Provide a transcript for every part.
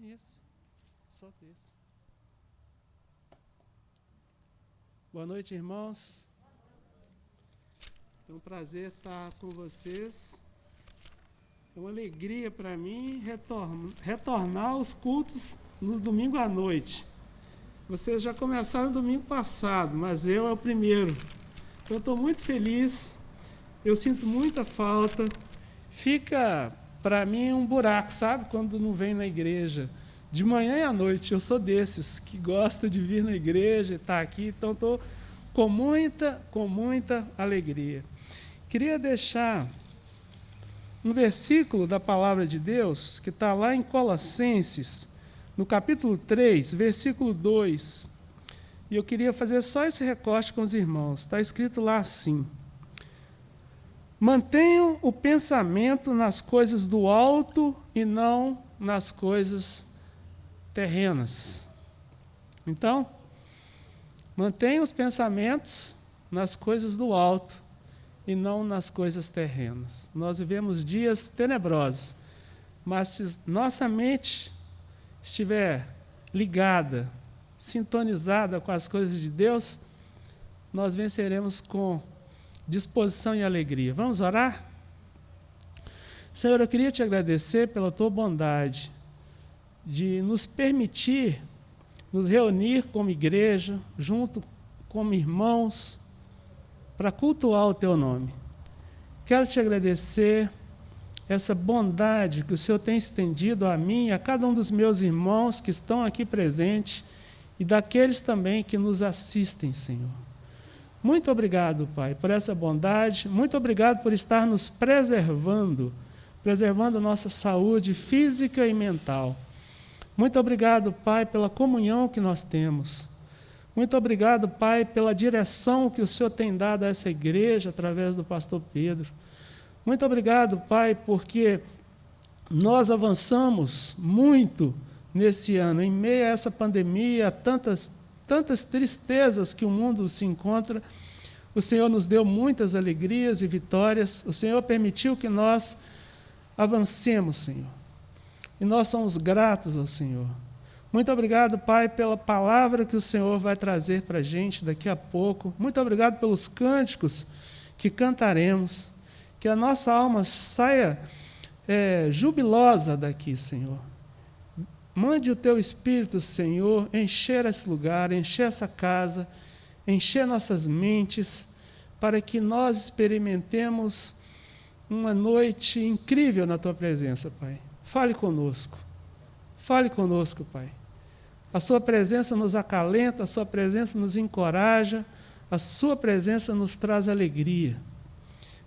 esse. Só desse. Boa noite, irmãos. É um prazer estar com vocês. É uma alegria para mim retornar aos cultos no domingo à noite. Vocês já começaram no domingo passado, mas eu é o primeiro. Eu estou muito feliz, eu sinto muita falta. Fica, para mim, um buraco, sabe? Quando não vem na igreja. De manhã e à noite, eu sou desses que gosta de vir na igreja e estar aqui, então estou com muita alegria. Queria deixar um versículo da palavra de Deus, que está lá em Colossenses, no capítulo 3, versículo 2. E eu queria fazer só esse recorte com os irmãos. Está escrito lá assim: mantenham o pensamento nas coisas do alto e não nas coisas terrenas. Então, mantenham os pensamentos nas coisas do alto e não nas coisas terrenas. Nós vivemos dias tenebrosos, mas se nossa mente estiver ligada, sintonizada com as coisas de Deus, nós venceremos com disposição e alegria. Vamos orar? Senhor, eu queria te agradecer pela tua bondade de nos permitir nos reunir como igreja, junto como irmãos, para cultuar o teu nome. Quero te agradecer essa bondade que o Senhor tem estendido a mim e a cada um dos meus irmãos que estão aqui presentes e daqueles também que nos assistem, Senhor. Muito obrigado, Pai, por essa bondade. Muito obrigado por estar nos preservando nossa saúde física e mental. Muito obrigado, Pai, pela comunhão que nós temos. Muito obrigado, Pai, pela direção que o Senhor tem dado a essa igreja através do pastor Pedro. Muito obrigado, Pai, porque nós avançamos muito nesse ano, em meio a essa pandemia, a tantas tristezas que o mundo se encontra. O Senhor nos deu muitas alegrias e vitórias. O Senhor permitiu que nós avancemos, Senhor. E nós somos gratos ao Senhor. Muito obrigado, Pai, pela palavra que o Senhor vai trazer para a gente daqui a pouco. Muito obrigado pelos cânticos que cantaremos. Que a nossa alma saia jubilosa daqui, Senhor. Mande o teu Espírito, Senhor, encher esse lugar, encher essa casa, encher nossas mentes, para que nós experimentemos uma noite incrível na tua presença, Pai. Fale conosco, Pai. A sua presença nos acalenta, a sua presença nos encoraja, a sua presença nos traz alegria.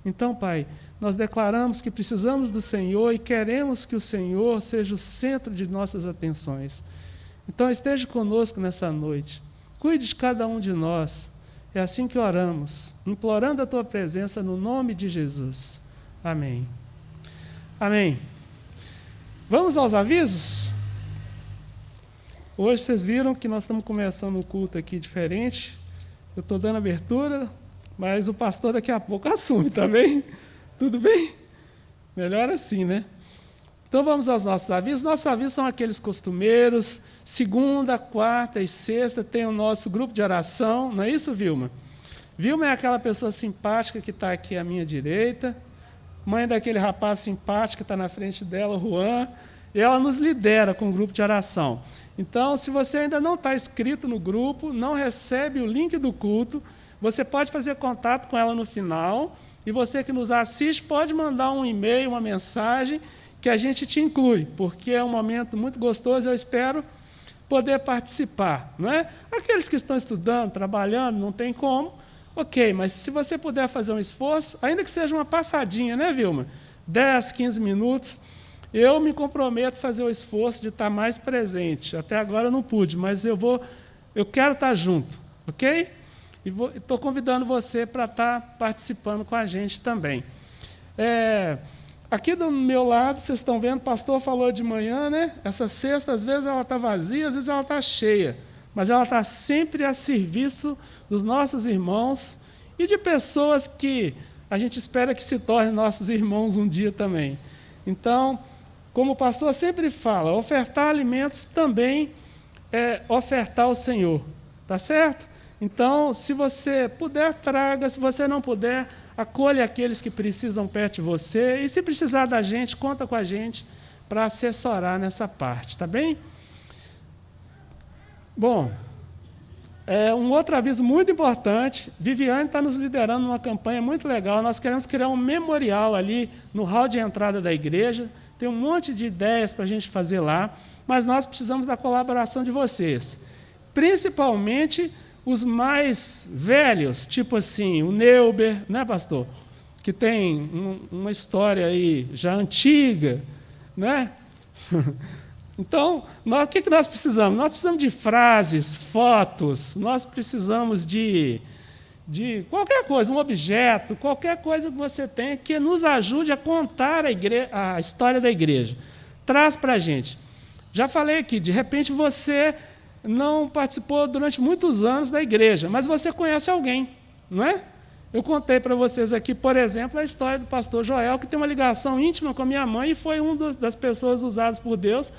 Então, Pai, nós declaramos que precisamos do Senhor e queremos que o Senhor seja o centro de nossas atenções. Então, esteja conosco nessa noite. Cuide de cada um de nós. É assim que oramos, implorando a tua presença no nome de Jesus. Amém. Amém. Vamos aos avisos? Hoje vocês viram que nós estamos começando um culto aqui diferente. Eu estou dando abertura, mas o pastor daqui a pouco assume, tá bem? Tudo bem? Melhor assim, né? Então vamos aos nossos avisos. Nossos avisos são aqueles costumeiros. Segunda, quarta e sexta tem o nosso grupo de oração. Não é isso, Vilma? Vilma é aquela pessoa simpática que está aqui à minha direita. Mãe daquele rapaz simpático que está na frente dela, o Juan. E ela nos lidera com o grupo de oração. Então, se você ainda não está inscrito no grupo, não recebe o link do culto, você pode fazer contato com ela no final. E você que nos assiste pode mandar um e-mail, uma mensagem, que a gente te inclui, porque é um momento muito gostoso, eu espero poder participar. Não é? Aqueles que estão estudando, trabalhando, não tem como, ok, mas se você puder fazer um esforço, ainda que seja uma passadinha, né, Vilma? 10, 15 minutos, eu me comprometo a fazer o esforço de estar mais presente. Até agora eu não pude, mas eu quero estar junto, ok? E estou convidando você para estar participando com a gente também. Aqui do meu lado, vocês estão vendo, o pastor falou de manhã, né? Essa cesta, às vezes, ela está vazia, às vezes ela está cheia. Mas ela está sempre a serviço dos nossos irmãos e de pessoas que a gente espera que se tornem nossos irmãos um dia também. Então, como o pastor sempre fala, ofertar alimentos também é ofertar ao Senhor, tá certo? Então, se você puder, traga, se você não puder, acolha aqueles que precisam perto de você, e se precisar da gente, conta com a gente para assessorar nessa parte, tá bem? Bom, um outro aviso muito importante, Viviane está nos liderando numa campanha muito legal, nós queremos criar um memorial ali no hall de entrada da igreja, tem um monte de ideias para a gente fazer lá, mas nós precisamos da colaboração de vocês, principalmente os mais velhos, tipo assim, o Neuber, né, pastor? Que tem uma história aí já antiga, né? Então, o que nós precisamos? Nós precisamos de frases, fotos, nós precisamos de qualquer coisa, um objeto, qualquer coisa que você tenha que nos ajude a contar a história da igreja. Traz para a gente. Já falei aqui, de repente você não participou durante muitos anos da igreja, mas você conhece alguém, não é? Eu contei para vocês aqui, por exemplo, a história do pastor Joel, que tem uma ligação íntima com a minha mãe e foi uma das pessoas usadas por Deus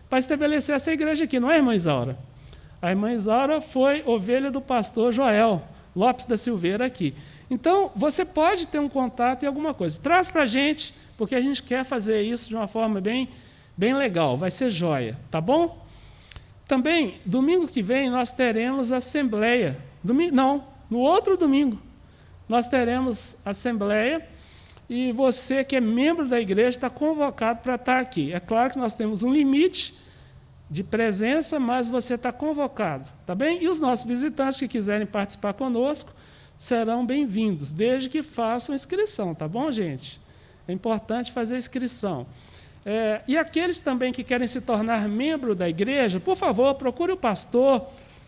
para estabelecer essa igreja aqui, não é, irmã Isaura? A irmã Isaura foi ovelha do pastor Joel Lopes da Silveira aqui. Então, você pode ter um contato em alguma coisa. Traz para a gente, porque a gente quer fazer isso de uma forma bem legal, vai ser joia, tá bom? Também, domingo que vem, nós teremos assembleia. No outro domingo, nós teremos assembleia e você que é membro da igreja está convocado para estar aqui. É claro que nós temos um limite de presença, mas você está convocado, tá bem? E os nossos visitantes que quiserem participar conosco serão bem-vindos, desde que façam inscrição, tá bom, gente? É importante fazer inscrição. E aqueles também que querem se tornar membro da igreja, por favor, procure o pastor,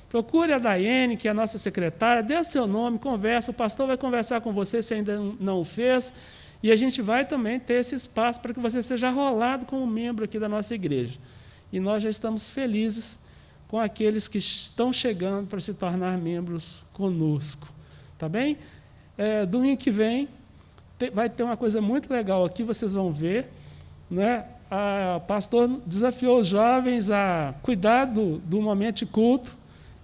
procure a Daiane, que é a nossa secretária, dê o seu nome, conversa, o pastor vai conversar com você se ainda não o fez, e a gente vai também ter esse espaço para que você seja rolado como membro aqui da nossa igreja. E nós já estamos felizes com aqueles que estão chegando para se tornar membros conosco. Tá bem? Domingo que vem vai ter uma coisa muito legal aqui, vocês vão ver. Né? O pastor desafiou os jovens a cuidar do momento de culto.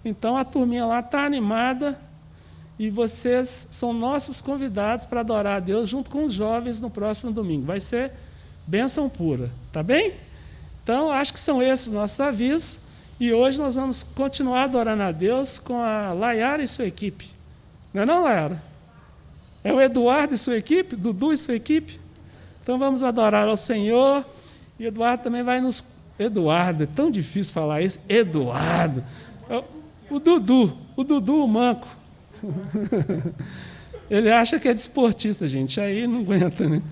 Então, a turminha lá está animada e vocês são nossos convidados para adorar a Deus junto com os jovens no próximo domingo. Vai ser bênção pura. Tá bem? Então, acho que são esses nossos avisos. E hoje nós vamos continuar adorando a Deus com a Laiara e sua equipe. Não é não, Laiara? É o Eduardo e sua equipe? Dudu e sua equipe? Então vamos adorar ao Senhor. E Eduardo também vai nos... Eduardo, é tão difícil falar isso. Eduardo. O Dudu, o manco. Ele acha que é desportista, gente. Aí não aguenta, né?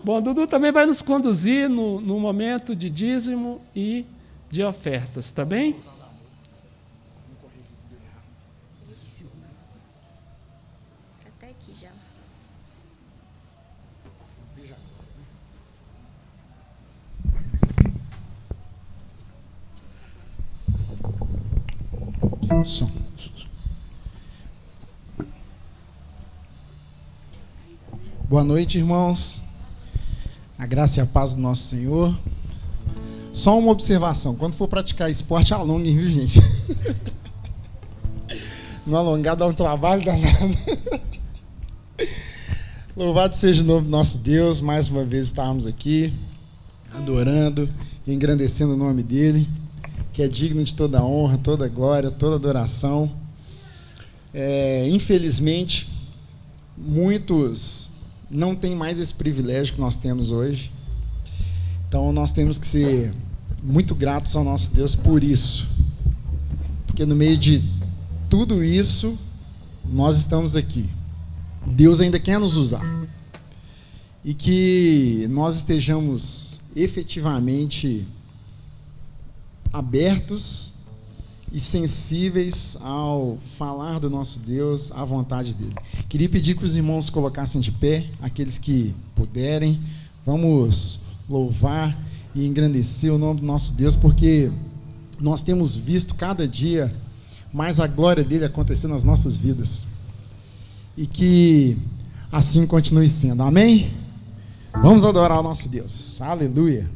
Bom, o Dudu também vai nos conduzir no momento de dízimo e de ofertas, tá bem? Até aqui já. Som. Boa noite, irmãos. A graça e a paz do nosso Senhor. Só uma observação: quando for praticar esporte, alonguem, viu, gente? Não alongar dá um trabalho danado. Louvado seja o nome do nosso Deus. Mais uma vez estarmos aqui, adorando e engrandecendo o nome dEle, que é digno de toda honra, toda glória, toda adoração. Infelizmente, muitos não têm mais esse privilégio que nós temos hoje. Então, nós temos que ser muito gratos ao nosso Deus por isso. Porque no meio de tudo isso, nós estamos aqui. Deus ainda quer nos usar. E que nós estejamos efetivamente abertos e sensíveis ao falar do nosso Deus, à vontade dele. Queria pedir que os irmãos se colocassem de pé, aqueles que puderem. Vamos louvar e engrandecer o nome do nosso Deus, porque nós temos visto cada dia mais a glória dele acontecer nas nossas vidas. E que assim continue sendo. Amém? Vamos adorar o nosso Deus. Aleluia.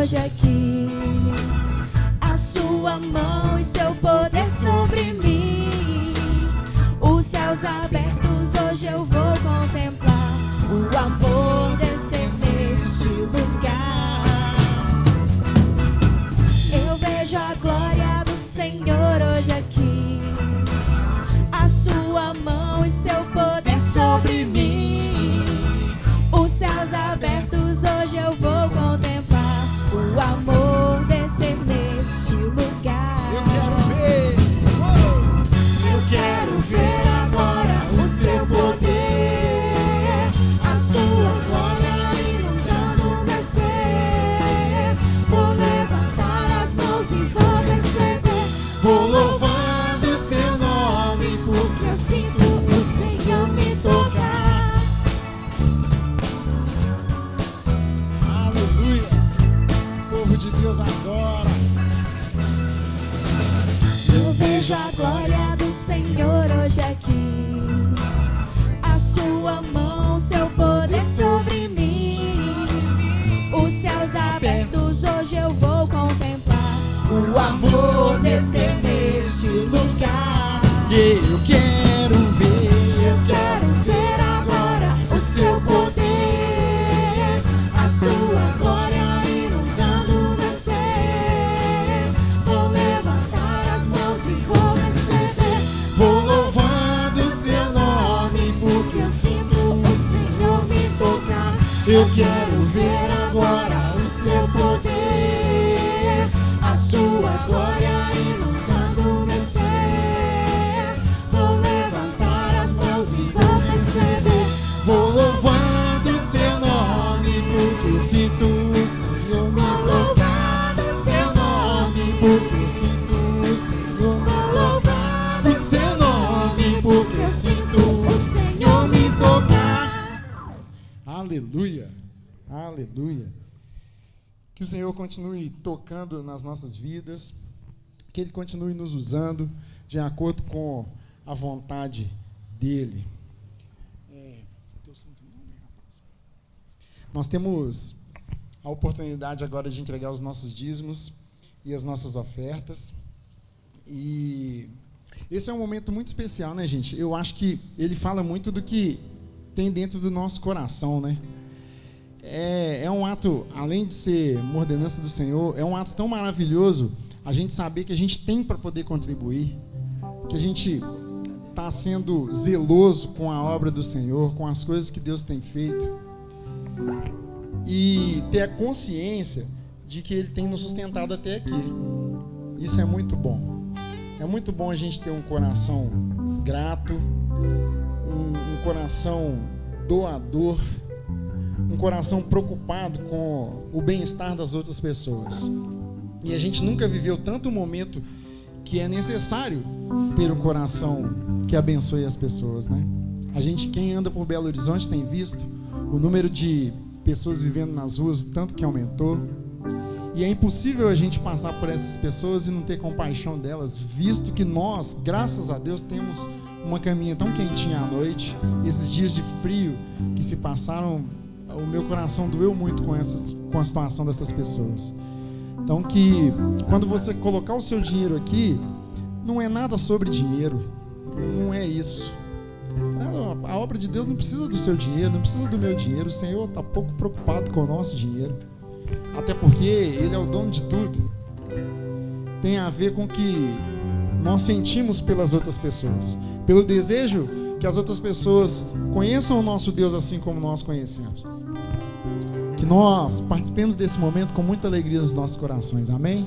hoje aqui. A sua mão e seu poder sobre mim. Os céus abertos hoje eu vou contemplar. O amor descer neste lugar. Eu vejo a glória do Senhor hoje aqui. A sua mão e seu poder sobre mim. Os céus abertos hoje eu vou contemplar. O amor descer neste lugar. Eu quero ver agora o seu poder. A sua glória inundando meu ser. Vou levantar as mãos e vou receber. Vou louvando seu nome, porque eu sinto o Senhor me tocar. Aleluia. O povo de Deus adora. Eu vejo a glória do Senhor hoje aqui. A sua mão, seu poder sobre mim. Os céus abertos hoje eu vou contemplar. O amor descer neste lugar. Eu quero Eu ver. quero ver agora o seu poder. A sua glória inundando meu ser. Vou levantar as mãos e vou receber. Vou louvando seu nome, Porque eu sinto o Senhor me tocar. eu quero ver Ver agora o seu poder. A sua glória inundando meu ser. Vou levantar as mãos e vou receber. Vou louvando seu nome, porque sinto o Senhor me Vou tocar. louvando seu nome. Porque sinto o Senhor me Vou louvando seu nome, porque eu sinto o Senhor me tocar. Aleluia, aleluia. Que o Senhor continue tocando nas nossas vidas, que Ele continue nos usando de acordo com a vontade dEle. Nós temos a oportunidade agora de entregar os nossos dízimos e as nossas ofertas. E esse é um momento muito especial, né, gente? Eu acho que ele fala muito do que tem dentro do nosso coração, né? É um ato, além de ser uma ordenança do Senhor, é um ato tão maravilhoso a gente saber que a gente tem para poder contribuir, que a gente está sendo zeloso com a obra do Senhor, com as coisas que Deus tem feito, e ter a consciência de que Ele tem nos sustentado até aqui. Isso é muito bom. É muito bom a gente ter um coração grato, um coração doador, um coração preocupado com o bem-estar das outras pessoas. E a gente nunca viveu tanto momento que é necessário ter um coração que abençoe as pessoas, né? A gente, quem anda por Belo Horizonte, tem visto o número de pessoas vivendo nas ruas, o tanto que aumentou. E é impossível a gente passar por essas pessoas e não ter compaixão delas, visto que nós, graças a Deus, temos uma caminha tão quentinha à noite. Esses dias de frio que se passaram, o meu coração doeu muito com a situação dessas pessoas. Então, que quando você colocar o seu dinheiro aqui, não é nada sobre dinheiro, não é isso. A obra de Deus não precisa do seu dinheiro, não precisa do meu dinheiro. O Senhor está pouco preocupado com o nosso dinheiro, até porque Ele é o dono de tudo. Tem a ver com o que nós sentimos pelas outras pessoas, pelo desejo que as outras pessoas conheçam o nosso Deus assim como nós conhecemos. Que nós participemos desse momento com muita alegria nos nossos corações. Amém?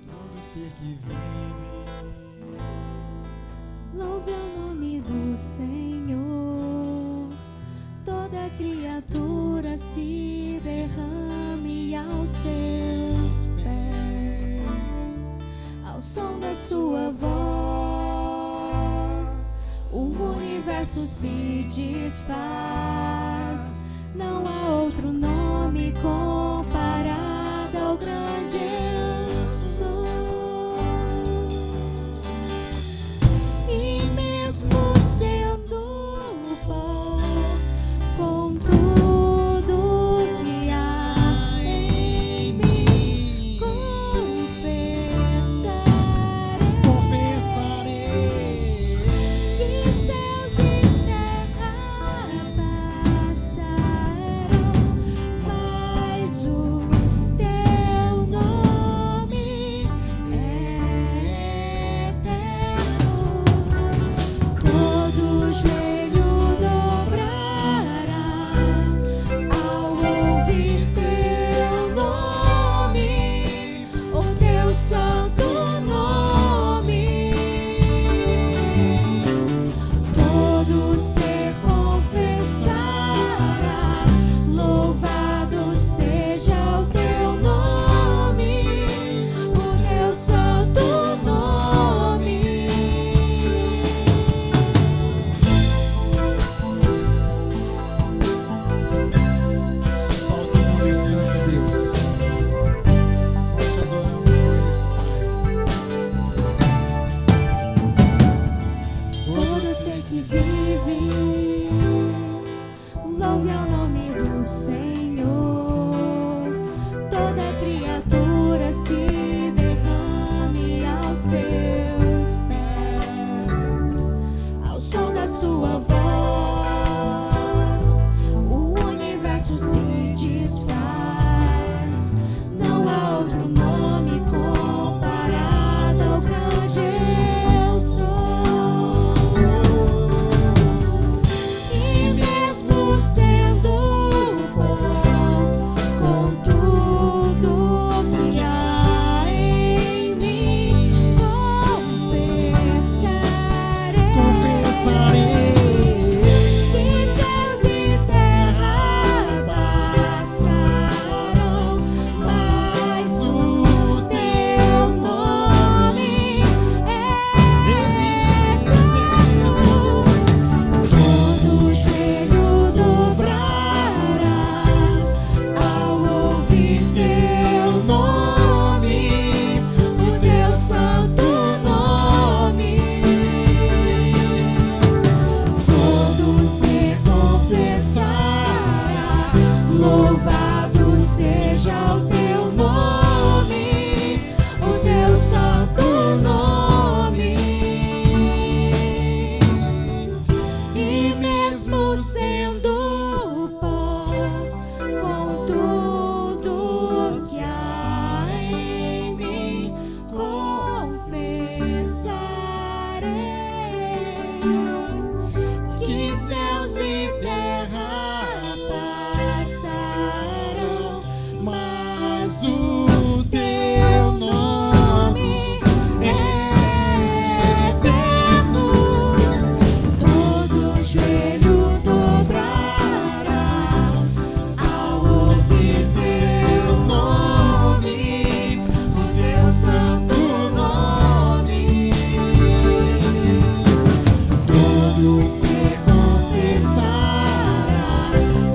Todo ser que vive, Louve o nome do Senhor. Toda criatura se derrame aos seus pés. Ao som da sua voz, o universo se desfaz. Não há outro nome comparado ao grande seja o teu nome, o teu santo nome. E mesmo sendo pó, com tudo que há em mim, confessarei que céus e terra passarão, mas o teu nome é eterno. Todo joelho dobrará ao ouvir teu nome, o teu santo nome. Todo se confessará,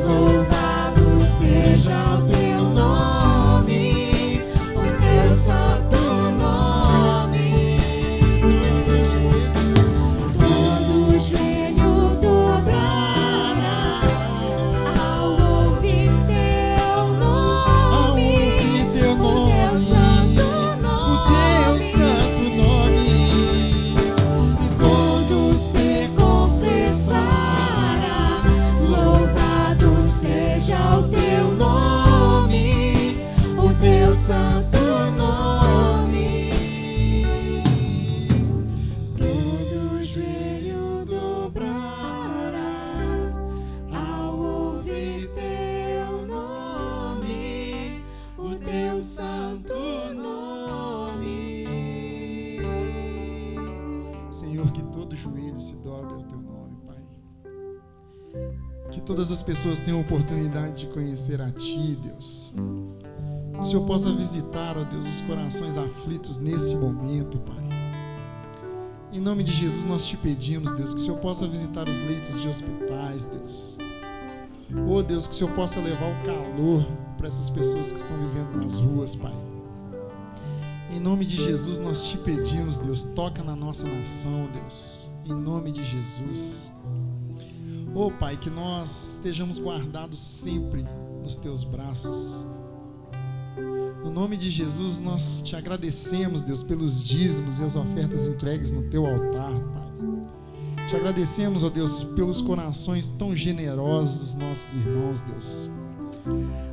louvado seja o teu nome, o teu santo nome. Todo joelho dobrará ao ouvir teu nome, o teu santo nome. E todo se confessará, louvado seja o teu nome, o teu santo nome. Todo joelho dobrará ao ouvir teu nome, o teu santo nome. Senhor, que todo joelho se dobre ao teu nome, Pai. Que todas as pessoas tenham oportunidade de conhecer a Ti, Deus. Que o Senhor possa visitar, ó Deus, os corações aflitos nesse momento, Pai. Em nome de Jesus nós te pedimos, Deus, que o Senhor possa visitar os leitos de hospitais, Deus. Ó Deus, que o Senhor possa levar o calor para essas pessoas que estão vivendo nas ruas, Pai. Em nome de Jesus nós te pedimos, Deus, toca na nossa nação, Deus. Em nome de Jesus. Ó Pai, que nós estejamos guardados sempre nos teus braços. No nome de Jesus nós te agradecemos, Deus, pelos dízimos e as ofertas entregues no teu altar, Pai. Te agradecemos, ó Deus, pelos corações tão generosos dos nossos irmãos, Deus.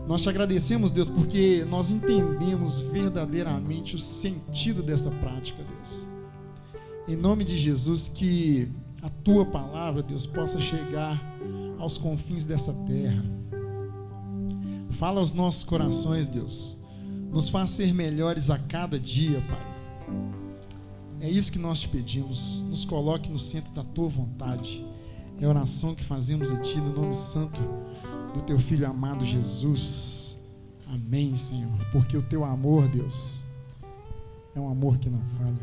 Nós te agradecemos, Deus, porque nós entendemos verdadeiramente o sentido dessa prática, Deus. Em nome de Jesus, que a tua palavra, Deus, possa chegar aos confins dessa terra. Fala aos nossos corações, Deus. Nos faz ser melhores a cada dia, Pai. É isso que nós te pedimos. Nos coloque no centro da tua vontade. É a oração que fazemos em ti, no nome santo do teu Filho amado Jesus. Amém, Senhor. Porque o teu amor, Deus, é um amor que não falha.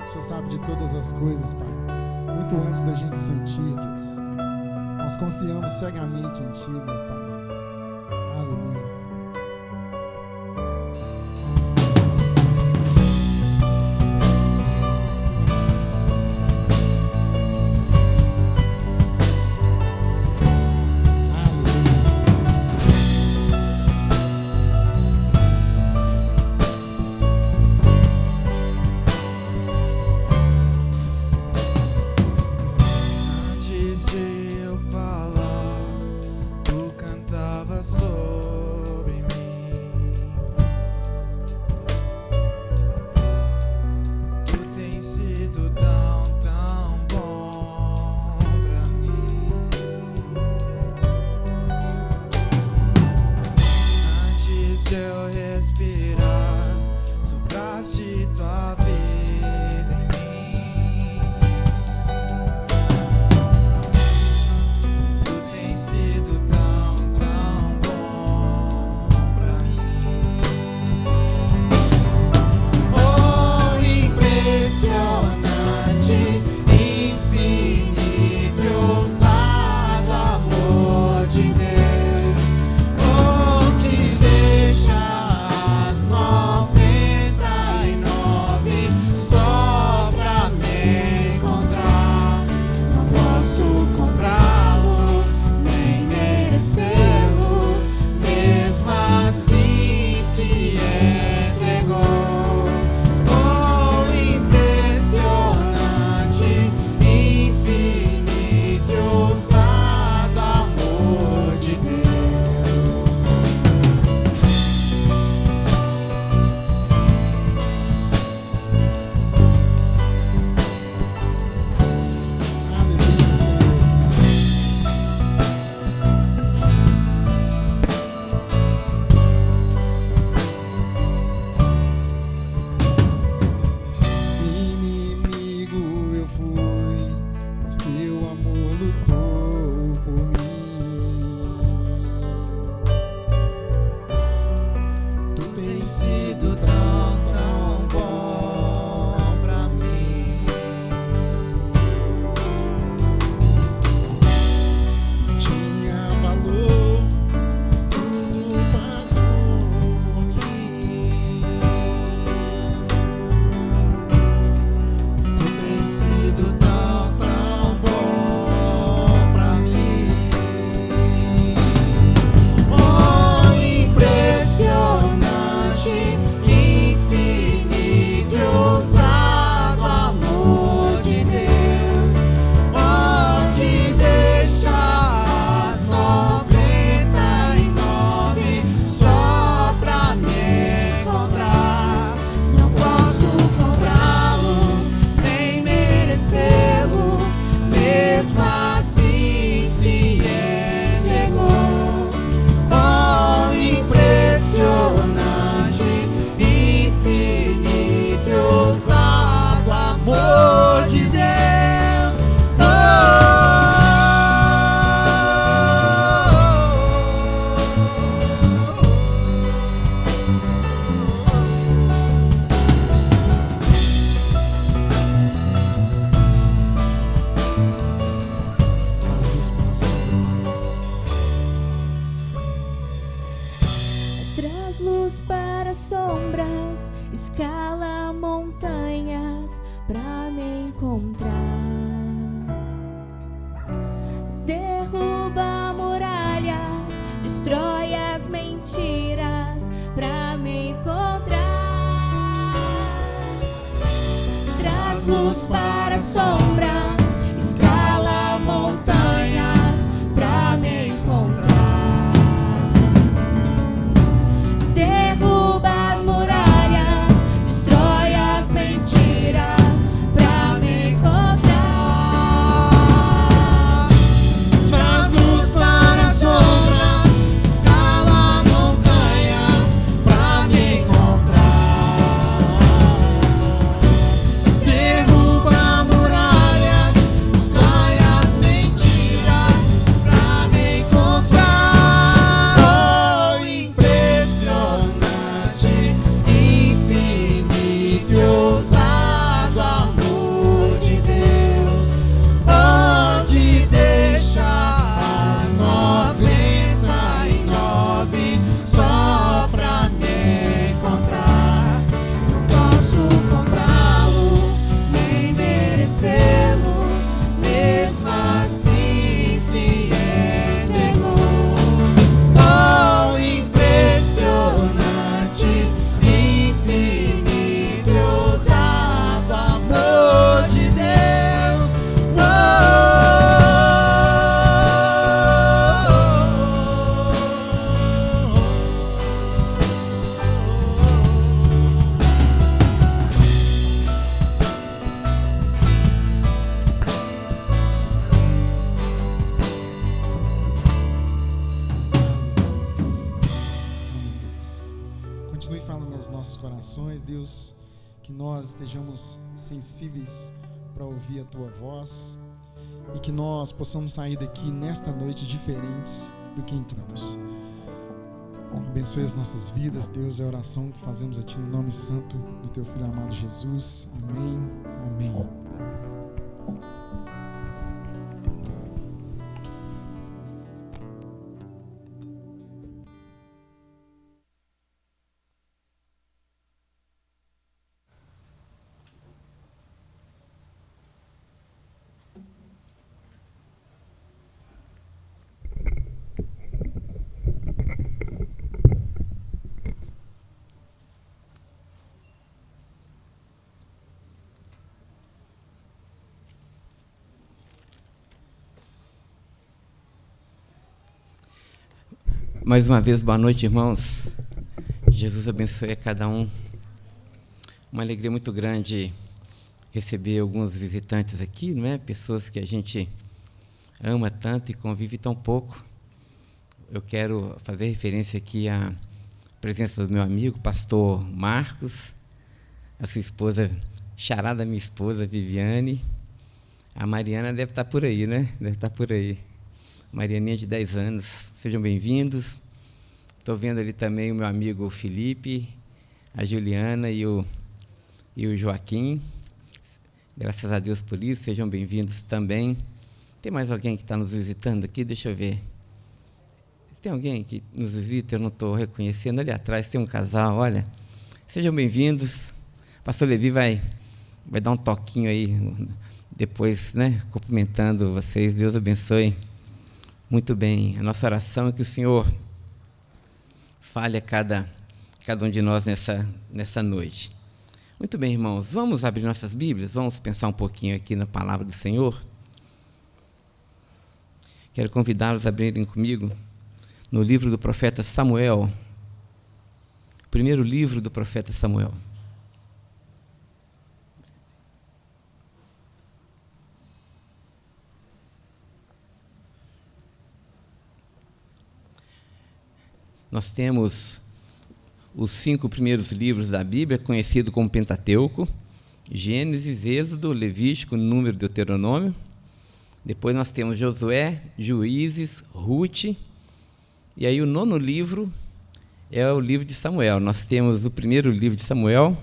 O Senhor sabe de todas as coisas, Pai. Muito antes da gente sentir, Deus. Nós confiamos cegamente em Ti, meu Pai. Aleluia. Antes de eu falar do sombras, escala montanhas pra me encontrar. Derruba muralhas, destrói as mentiras pra me encontrar. Traz luz para sombras, escala montanhas pra me encontrar. Derruba as muralhas, destrói as mentiras pra me encontrar. Traz luz para sombras, escala montanhas pra me encontrar. Derruba muralhas, destrói as mentiras pra me encontrar. Oh, impressionante, infinito e ousado amor de Deus. Oh, que deixa as 99 só pra me encontrar. Não posso comprá-lo, nem merecê-lo, mesmo assim se entregou. Oh, impressionante, infinito e ousado amor de Deus. Continue falando aos nossos corações, Deus, que nós estejamos sensíveis para ouvir a Tua voz e que nós possamos sair daqui nesta noite diferentes do que entramos. Abençoe as nossas vidas, Deus, é a oração que fazemos a Ti no nome santo do Teu Filho amado Jesus. Amém. Amém. Mais uma vez, boa noite, irmãos. Jesus abençoe a cada um. Uma alegria muito grande receber alguns visitantes aqui, não é? Pessoas que a gente ama tanto e convive tão pouco. Eu quero fazer referência aqui à presença do meu amigo, pastor Marcos, a sua esposa, xará da minha esposa, Viviane. A Mariana deve estar por aí, né? Deve estar por aí. Marianinha de 10 anos. Sejam bem-vindos. Estou vendo ali também o meu amigo Felipe, a Juliana e o Joaquim. Graças a Deus por isso. Sejam bem-vindos também. Tem mais alguém que está nos visitando aqui? Deixa eu ver. Tem alguém que nos visita? Eu não estou reconhecendo. Ali atrás tem um casal, olha. Sejam bem-vindos. Pastor Levi vai dar um toquinho aí depois, né? Cumprimentando vocês. Deus abençoe. Muito bem, a nossa oração é que o Senhor fale a cada um de nós nessa noite. Muito bem, irmãos, vamos abrir nossas Bíblias, vamos pensar um pouquinho aqui na palavra do Senhor. Quero convidá-los a abrirem comigo no livro do profeta Samuel, primeiro livro do profeta Samuel. Nós temos os 5 primeiros livros da Bíblia, conhecido como Pentateuco: Gênesis, Êxodo, Levítico, Número, Deuteronômio. Depois nós temos Josué, Juízes, Rute. E aí o 9º livro é o livro de Samuel. Nós temos o primeiro livro de Samuel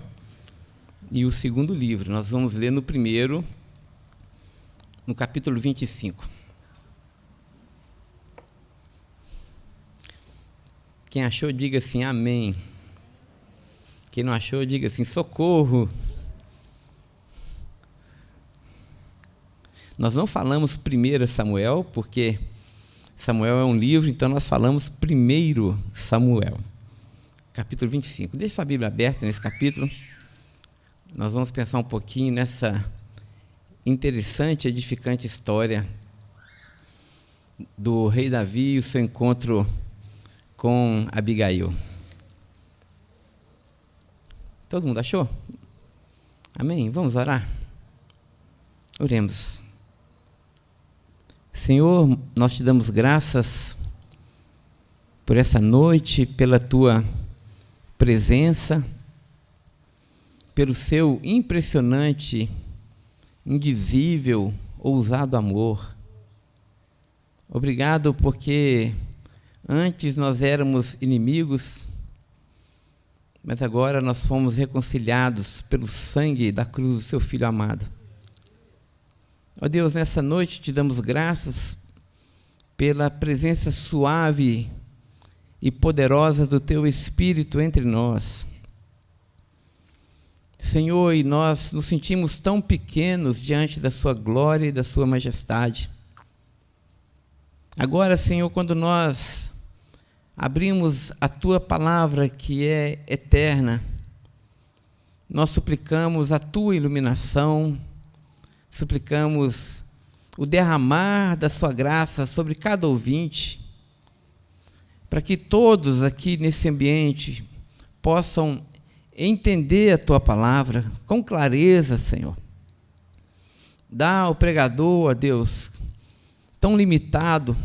e o 2º livro. Nós vamos ler no primeiro, no capítulo 25. Quem achou, diga assim, amém. Quem não achou, diga assim: socorro. Nós não falamos 1 Samuel, porque Samuel é um livro, então nós falamos 1 Samuel, capítulo 25. Deixa a Bíblia aberta nesse capítulo. Nós vamos pensar um pouquinho nessa interessante, edificante história do rei Davi e o seu encontro com Abigail. Todo mundo achou? Amém? Vamos orar? Oremos. Senhor, nós te damos graças por essa noite, pela tua presença, pelo seu impressionante, indizível, ousado amor. Obrigado porque antes nós éramos inimigos, mas agora nós fomos reconciliados pelo sangue da cruz do seu Filho amado. Ó Deus, nessa noite te damos graças pela presença suave e poderosa do teu Espírito entre nós. Senhor, e nós nos sentimos tão pequenos diante da sua glória e da sua majestade. Agora, Senhor, quando nós abrimos a tua palavra, que é eterna, nós suplicamos a tua iluminação, suplicamos o derramar da sua graça sobre cada ouvinte, para que todos aqui nesse ambiente possam entender a tua palavra com clareza, Senhor. Dá ao pregador, ó Deus, tão limitado,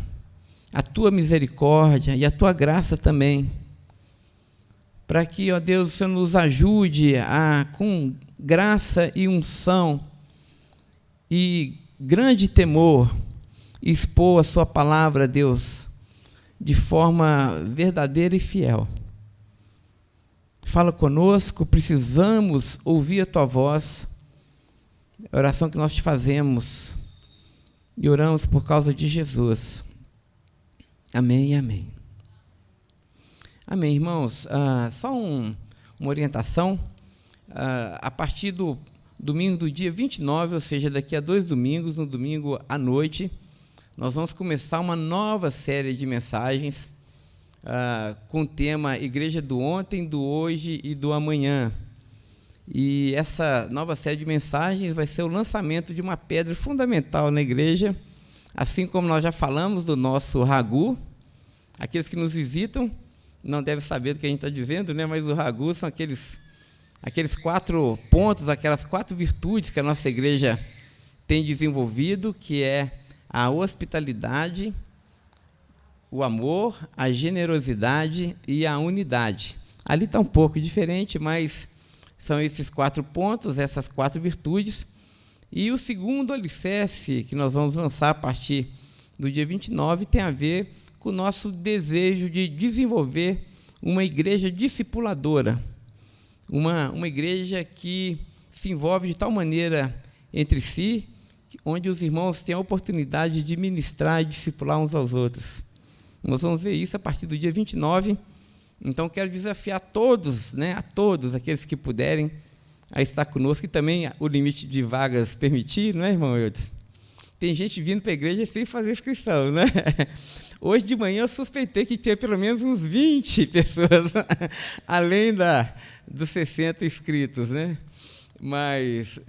a tua misericórdia e a tua graça também, para que, ó Deus, o Senhor nos ajude a, com graça e unção e grande temor, expor a sua palavra, Deus, de forma verdadeira e fiel. Fala conosco, precisamos ouvir a tua voz, a oração que nós te fazemos, e oramos por causa de Jesus. Amém e amém. Amém, irmãos. Só uma orientação. A partir do domingo do dia 29, ou seja, daqui a 2 domingos, no domingo à noite, nós vamos começar uma nova série de mensagens com o tema Igreja do Ontem, do Hoje e do Amanhã. E essa nova série de mensagens vai ser o lançamento de uma pedra fundamental na igreja, assim como nós já falamos do nosso Ragu. Aqueles que nos visitam não devem saber do que a gente está dizendo, né? Mas o Ragu são aqueles 4 pontos, aquelas 4 virtudes que a nossa igreja tem desenvolvido, que é a hospitalidade, o amor, a generosidade e a unidade. Ali está um pouco diferente, mas são esses 4 pontos, essas 4 virtudes. E o segundo alicerce que nós vamos lançar a partir do dia 29 tem a ver com o nosso desejo de desenvolver uma igreja discipuladora, uma igreja que se envolve de tal maneira entre si, onde os irmãos têm a oportunidade de ministrar e discipular uns aos outros. Nós vamos ver isso a partir do dia 29. Então, quero desafiar todos, a todos aqueles que puderem, a estar conosco, e também o limite de vagas permitir, não é, irmão Eudes? Tem gente vindo para a igreja sem fazer inscrição, né? Hoje de manhã eu suspeitei que tinha pelo menos uns 20 pessoas, além dos 60 inscritos, né? Mas,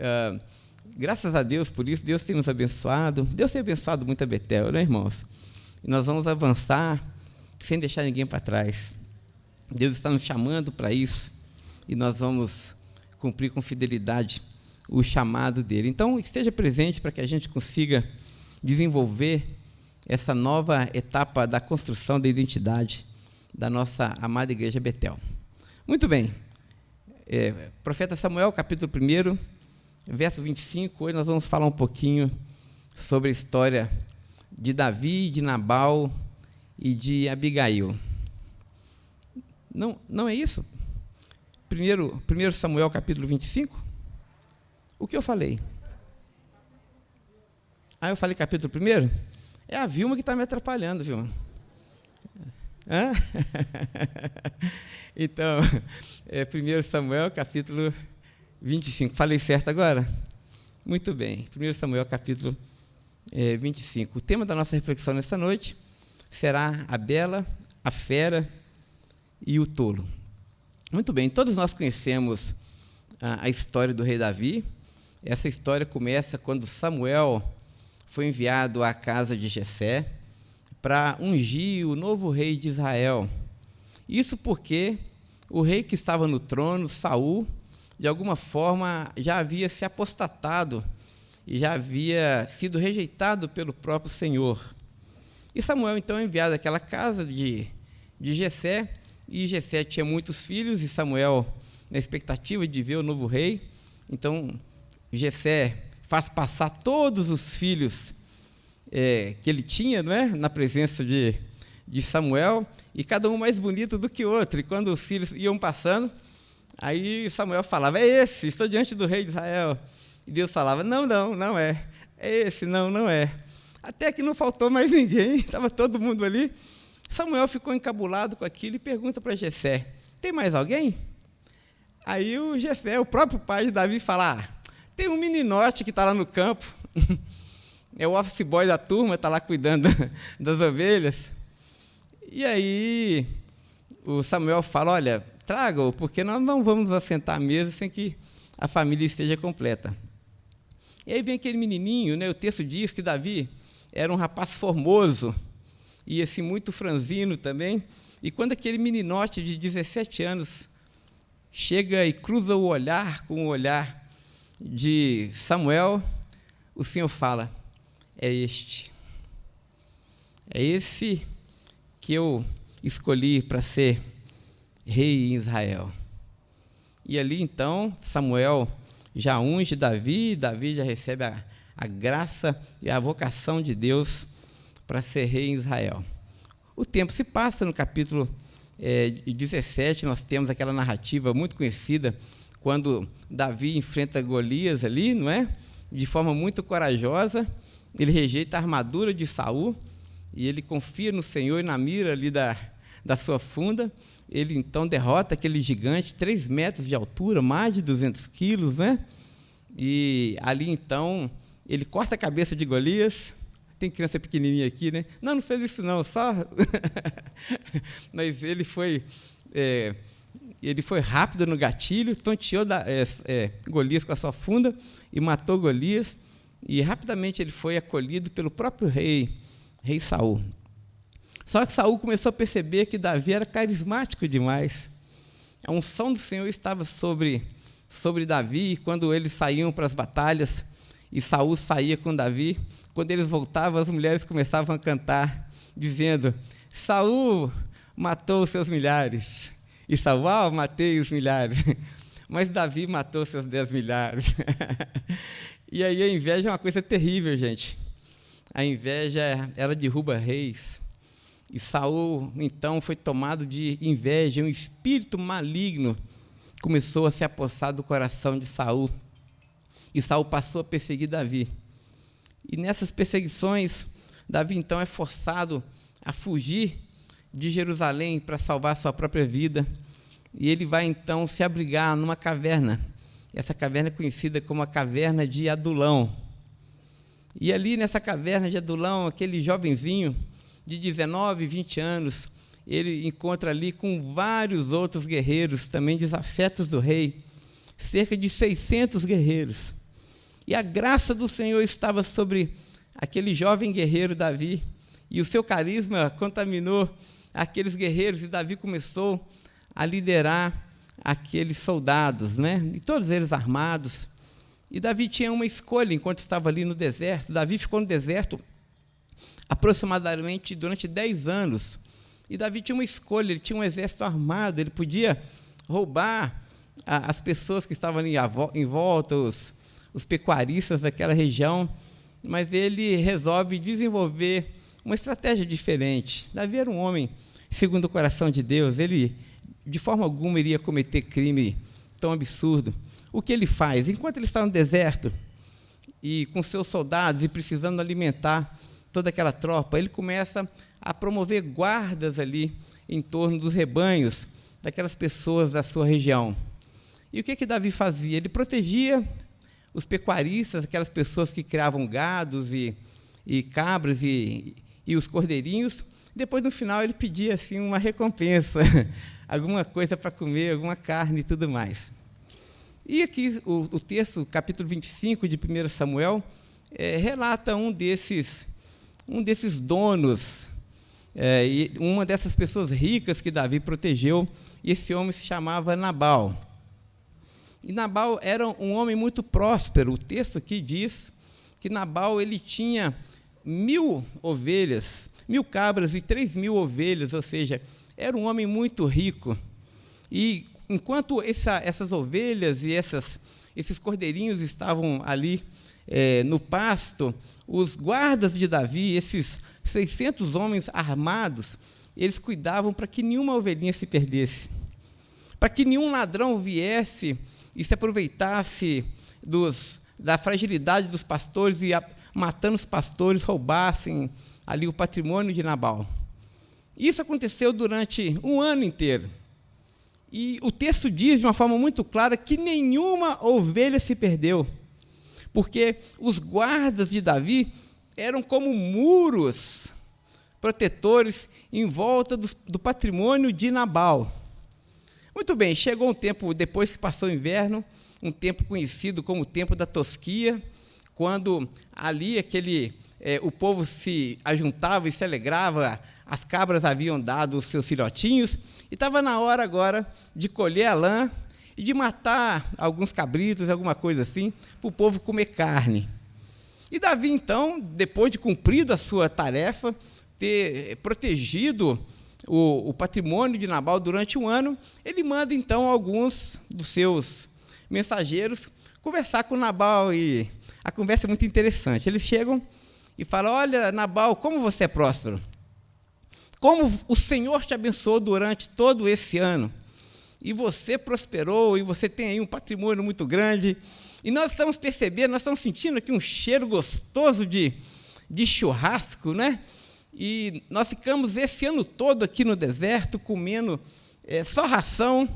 graças a Deus por isso, Deus tem nos abençoado. Deus tem abençoado muito a Betel, né, irmãos? E nós vamos avançar sem deixar ninguém para trás. Deus está nos chamando para isso, e nós vamos cumprir com fidelidade o chamado dele. Então, esteja presente para que a gente consiga desenvolver essa nova etapa da construção da identidade da nossa amada igreja Betel. Muito bem. Profeta Samuel, capítulo 1, verso 25. Hoje nós vamos falar um pouquinho sobre a história de Davi, de Nabal e de Abigail. Não é isso? 1 Samuel, capítulo 25? O que eu falei? Eu falei capítulo 1? É a Vilma que está me atrapalhando, Vilma. Hã? Então, 1 Samuel, capítulo 25. Falei certo agora? Muito bem. 1 Samuel, capítulo 25. O tema da nossa reflexão nesta noite será a bela, a fera e o tolo. Muito bem, todos nós conhecemos a história do rei Davi. Essa história começa quando Samuel foi enviado à casa de Jessé para ungir o novo rei de Israel. Isso porque o rei que estava no trono, Saul, de alguma forma já havia se apostatado e já havia sido rejeitado pelo próprio Senhor. E Samuel, então, é enviado àquela casa de Jessé, e Jessé tinha muitos filhos, e Samuel, na expectativa de ver o novo rei, então Jessé faz passar todos os filhos que ele tinha, não é? Na presença de Samuel, e cada um mais bonito do que o outro. E quando os filhos iam passando, aí Samuel falava: é esse, estou diante do rei de Israel. E Deus falava: não é. É esse, não é. Até que não faltou mais ninguém, estava todo mundo ali. Samuel ficou encabulado com aquilo e pergunta para Jessé: tem mais alguém? Aí o Jessé, o próprio pai de Davi, fala: tem um meninote que está lá no campo, é o office boy da turma, está lá cuidando das ovelhas. E aí o Samuel fala: olha, traga-o, porque nós não vamos nos assentar à mesa sem que a família esteja completa. E aí vem aquele menininho, né? O texto diz que Davi era um rapaz formoso, e assim, muito franzino também. E quando aquele meninote de 17 anos chega e cruza o olhar com o olhar de Samuel, o Senhor fala: é este. É esse que eu escolhi para ser rei em Israel. E ali, então, Samuel já unge Davi, Davi já recebe a graça e a vocação de Deus para ser rei em Israel. O tempo se passa. No capítulo 17, nós temos aquela narrativa muito conhecida, quando Davi enfrenta Golias ali, não é? De forma muito corajosa. Ele rejeita a armadura de Saul, e ele confia no Senhor e na mira ali da sua funda. Ele, então, derrota aquele gigante, 3 metros de altura, mais de 200 quilos, né? E ali, então, ele corta a cabeça de Golias. Tem criança pequenininha aqui, né? Não fez isso não, só... Mas ele foi rápido no gatilho, tonteou Golias com a sua funda e matou Golias. E rapidamente ele foi acolhido pelo próprio rei Saul. Só que Saul começou a perceber que Davi era carismático demais. A unção do Senhor estava sobre Davi, e quando eles saíam para as batalhas, e Saul saía com Davi, quando eles voltavam, as mulheres começavam a cantar, dizendo: Saul matou os seus milhares. E Saul: matei os milhares. Mas Davi matou seus 10 milhares. E aí a inveja é uma coisa terrível, gente. A inveja, ela derruba reis. E Saul, então, foi tomado de inveja. Um espírito maligno começou a se apossar do coração de Saul. E Saul passou a perseguir Davi. E nessas perseguições, Davi, então, é forçado a fugir de Jerusalém para salvar sua própria vida. E ele vai, então, se abrigar numa caverna. Essa caverna é conhecida como a caverna de Adulão. E ali, nessa caverna de Adulão, aquele jovenzinho de 19, 20 anos, ele encontra ali com vários outros guerreiros, também desafetos do rei, cerca de 600 guerreiros. E a graça do Senhor estava sobre aquele jovem guerreiro Davi, e o seu carisma contaminou aqueles guerreiros, e Davi começou a liderar aqueles soldados, né? E todos eles armados. E Davi tinha uma escolha enquanto estava ali no deserto. Davi ficou no deserto aproximadamente durante 10 anos. E Davi tinha uma escolha, ele tinha um exército armado, ele podia roubar as pessoas que estavam ali em volta, os pecuaristas daquela região, mas ele resolve desenvolver uma estratégia diferente. Davi era um homem segundo o coração de Deus, ele de forma alguma iria cometer crime tão absurdo. O que ele faz? Enquanto ele está no deserto, e com seus soldados, e precisando alimentar toda aquela tropa, ele começa a promover guardas ali em torno dos rebanhos daquelas pessoas da sua região. E o que Davi fazia? Ele protegia os pecuaristas, aquelas pessoas que criavam gados e cabras e os cordeirinhos. Depois, no final, ele pedia assim, uma recompensa, alguma coisa para comer, alguma carne e tudo mais. E aqui o texto, capítulo 25 de 1 Samuel, relata um desses donos, e uma dessas pessoas ricas que Davi protegeu, e esse homem se chamava Nabal. E Nabal era um homem muito próspero. O texto aqui diz que Nabal ele tinha 1.000 ovelhas, 1.000 cabras e 3.000 ovelhas, ou seja, era um homem muito rico. E enquanto essas ovelhas e esses cordeirinhos estavam ali no pasto, os guardas de Davi, esses 600 homens armados, eles cuidavam para que nenhuma ovelhinha se perdesse, para que nenhum ladrão viesse e se aproveitasse da fragilidade dos pastores e, matando os pastores, roubassem ali o patrimônio de Nabal. Isso aconteceu durante um ano inteiro. E o texto diz de uma forma muito clara que nenhuma ovelha se perdeu, porque os guardas de Davi eram como muros protetores em volta do patrimônio de Nabal. Muito bem, chegou um tempo, depois que passou o inverno, um tempo conhecido como o tempo da tosquia, quando ali o povo se ajuntava e se alegrava, as cabras haviam dado os seus filhotinhos, e estava na hora agora de colher a lã e de matar alguns cabritos, alguma coisa assim, para o povo comer carne. E Davi, então, depois de cumprido a sua tarefa, ter protegido o patrimônio de Nabal durante um ano, ele manda, então, alguns dos seus mensageiros conversar com Nabal, e a conversa é muito interessante. Eles chegam e falam: olha, Nabal, como você é próspero, como o Senhor te abençoou durante todo esse ano, e você prosperou, e você tem aí um patrimônio muito grande, e nós estamos percebendo, nós estamos sentindo aqui um cheiro gostoso de churrasco, né? E nós ficamos esse ano todo aqui no deserto, comendo só ração,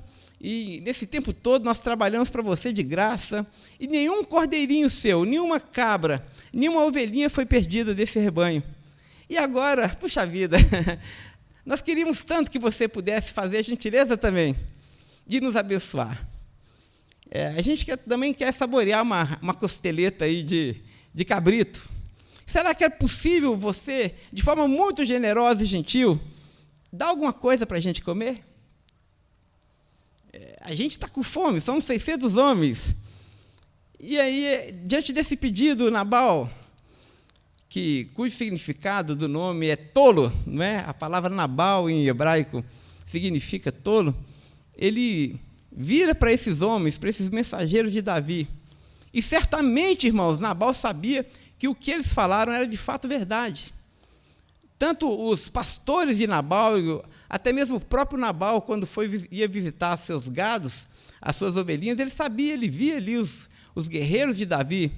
e nesse tempo todo nós trabalhamos para você de graça, e nenhum cordeirinho seu, nenhuma cabra, nenhuma ovelhinha foi perdida desse rebanho. E agora, puxa vida, nós queríamos tanto que você pudesse fazer a gentileza também de nos abençoar. A gente também quer saborear uma costeleta aí de cabrito. Será que é possível você, de forma muito generosa e gentil, dar alguma coisa para a gente comer? A gente está com fome, somos 600 homens. E aí, diante desse pedido, Nabal, cujo significado do nome é tolo, não é? A palavra Nabal em hebraico significa tolo. Ele vira para esses homens, para esses mensageiros de Davi. E certamente, irmãos, Nabal sabia que o que eles falaram era de fato verdade. Tanto os pastores de Nabal, até mesmo o próprio Nabal, quando ia visitar seus gados, as suas ovelhinhas, ele sabia, ele via ali os guerreiros de Davi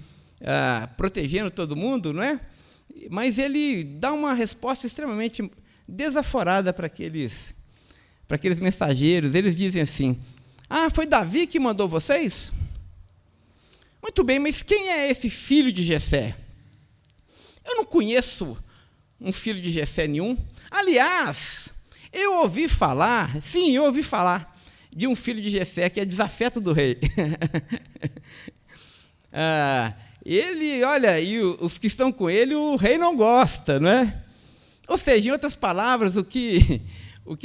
protegendo todo mundo, não é? Mas ele dá uma resposta extremamente desaforada para aqueles mensageiros. Eles dizem assim: ah, foi Davi que mandou vocês? Muito bem, mas quem é esse filho de Jessé? Eu não conheço um filho de Jessé nenhum. Aliás, eu ouvi falar de um filho de Jessé que é desafeto do rei. Ele, olha, e os que estão com ele, o rei não gosta, não é? Ou seja, em outras palavras, o que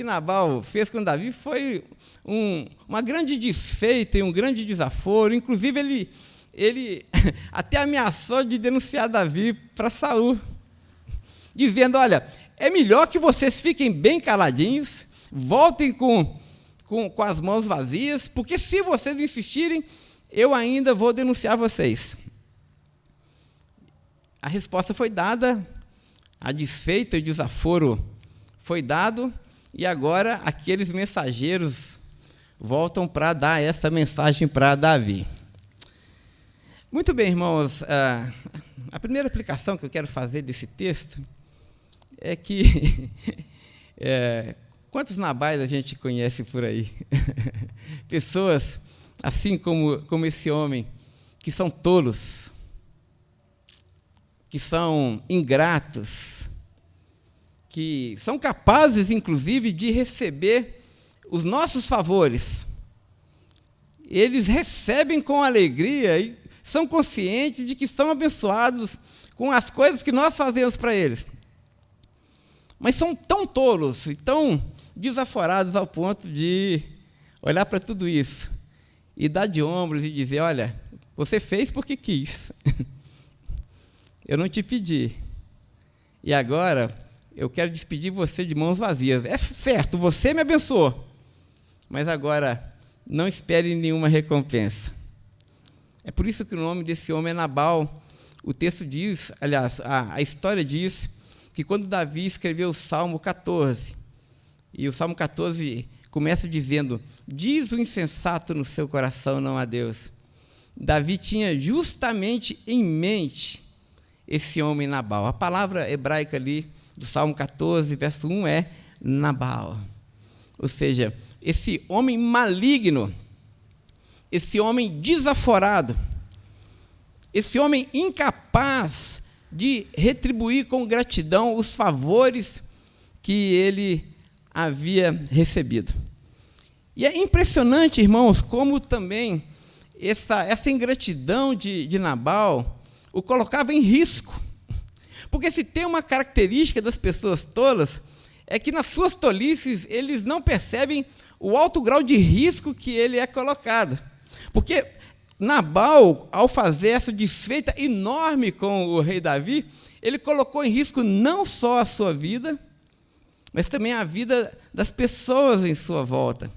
Nabal fez com Davi foi uma grande desfeita e um grande desaforo. Inclusive, ele até ameaçou de denunciar Davi para Saul, dizendo: olha, é melhor que vocês fiquem bem caladinhos, voltem com as mãos vazias, porque se vocês insistirem, eu ainda vou denunciar vocês. A resposta foi dada, a desfeita e o desaforo foi dado, e agora aqueles mensageiros voltam para dar essa mensagem para Davi. Muito bem, irmãos, a primeira aplicação que eu quero fazer desse texto é que, Quantos Nabais a gente conhece por aí? Pessoas, assim como esse homem, que são tolos, que são ingratos, que são capazes, inclusive, de receber os nossos favores. Eles recebem com alegria e são conscientes de que são abençoados com as coisas que nós fazemos para eles. Mas são tão tolos e tão desaforados ao ponto de olhar para tudo isso e dar de ombros e dizer: olha, você fez porque quis. Eu não te pedi. E agora eu quero despedir você de mãos vazias. É certo, você me abençoou. Mas agora não espere nenhuma recompensa. É por isso que o nome desse homem é Nabal. O texto diz, aliás, a história diz que quando Davi escreveu o Salmo 14, e o Salmo 14 começa dizendo: diz o insensato no seu coração, não a Deus. Davi tinha justamente em mente esse homem Nabal. A palavra hebraica ali do Salmo 14, verso 1 é Nabal. Ou seja, esse homem maligno, esse homem desaforado, esse homem incapaz de retribuir com gratidão os favores que ele havia recebido. E é impressionante, irmãos, como também essa ingratidão de Nabal o colocava em risco. Porque se tem uma característica das pessoas tolas, é que nas suas tolices eles não percebem o alto grau de risco que ele é colocado. Porque Nabal, ao fazer essa desfeita enorme com o rei Davi, ele colocou em risco não só a sua vida, mas também a vida das pessoas em sua volta.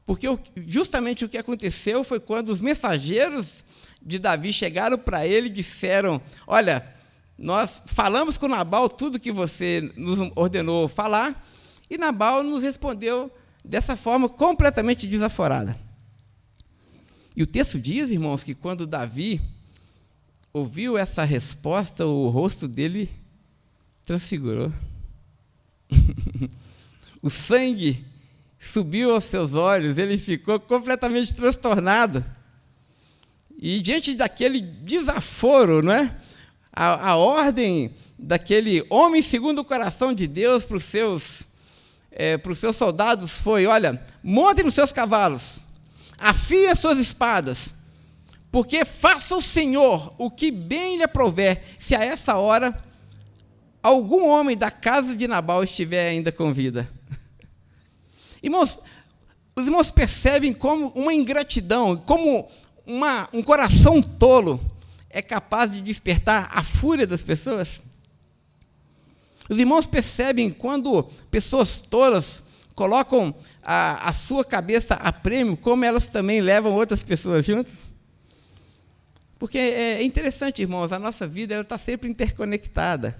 Porque justamente o que aconteceu foi quando os mensageiros de Davi chegaram para ele e disseram: olha, nós falamos com Nabal tudo que você nos ordenou falar, e Nabal nos respondeu dessa forma completamente desaforada. E o texto diz, irmãos, que quando Davi ouviu essa resposta, o rosto dele transfigurou. O sangue subiu aos seus olhos, ele ficou completamente transtornado. E diante daquele desaforo, não é? A ordem daquele homem segundo o coração de Deus para os seus soldados foi: olha, montem nos seus cavalos, afiem as suas espadas, porque faça o Senhor o que bem lhe aprouver, se a essa hora algum homem da casa de Nabal estiver ainda com vida. Irmãos, os irmãos percebem como uma ingratidão, como um coração tolo é capaz de despertar a fúria das pessoas? Os irmãos percebem quando pessoas tolas colocam a sua cabeça a prêmio, como elas também levam outras pessoas juntas? Porque é interessante, irmãos, a nossa vida está sempre interconectada.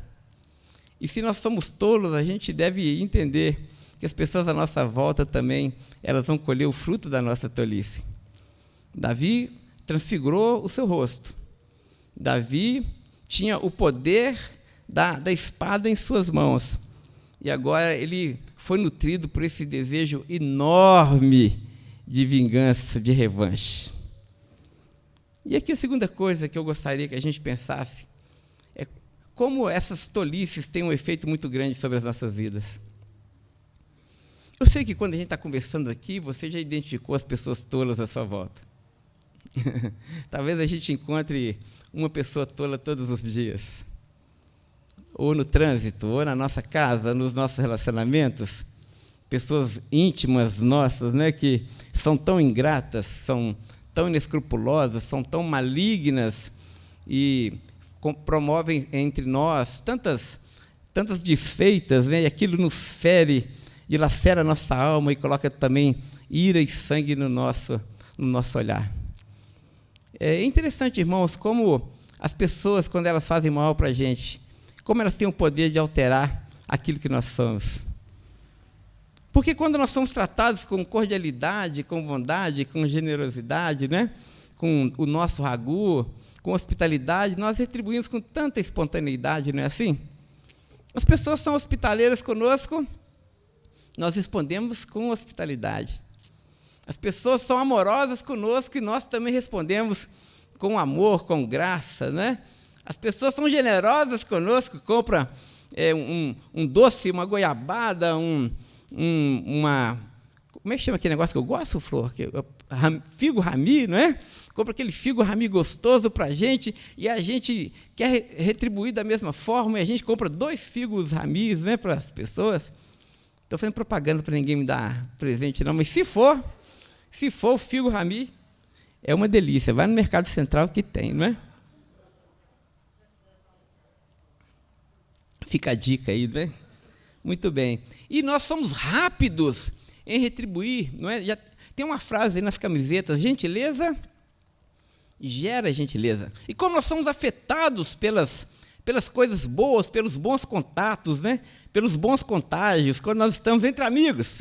E se nós somos tolos, a gente deve entender que as pessoas à nossa volta também, elas vão colher o fruto da nossa tolice. Davi transfigurou o seu rosto. Davi tinha o poder da espada em suas mãos. E agora ele foi nutrido por esse desejo enorme de vingança, de revanche. E aqui a segunda coisa que eu gostaria que a gente pensasse é como essas tolices têm um efeito muito grande sobre as nossas vidas. Eu sei que quando a gente está conversando aqui, você já identificou as pessoas tolas à sua volta. Talvez a gente encontre uma pessoa tola todos os dias. Ou no trânsito, ou na nossa casa, nos nossos relacionamentos. Pessoas íntimas nossas, né, que são tão ingratas, são tão inescrupulosas, são tão malignas e promovem entre nós tantas desfeitas, né, e aquilo nos fere, dilacera a nossa alma e coloca também ira e sangue no nosso olhar. É interessante, irmãos, como as pessoas, quando elas fazem mal para a gente, como elas têm o poder de alterar aquilo que nós somos. Porque quando nós somos tratados com cordialidade, com bondade, com generosidade, né? Com o nosso ragu, com hospitalidade, nós retribuímos com tanta espontaneidade, não é assim? As pessoas são hospitaleiras conosco, nós respondemos com hospitalidade. As pessoas são amorosas conosco e nós também respondemos com amor, com graça, né? As pessoas são generosas conosco, compram um doce, uma goiabada, uma... Como é que chama aquele negócio que eu gosto, Flor? Figo rami, não é? Compra aquele figo rami gostoso para a gente e a gente quer retribuir da mesma forma e a gente compra 2 figos ramis, né, para as pessoas. Estou fazendo propaganda para ninguém me dar presente, não, mas se for o figo rami, é uma delícia. Vai no Mercado Central que tem, não é? Fica a dica aí, né? Muito bem. E nós somos rápidos em retribuir, não é? Já tem uma frase aí nas camisetas: gentileza gera gentileza. E como nós somos afetados pelas coisas boas, pelos bons contatos, né? Pelos bons contágios, quando nós estamos entre amigos.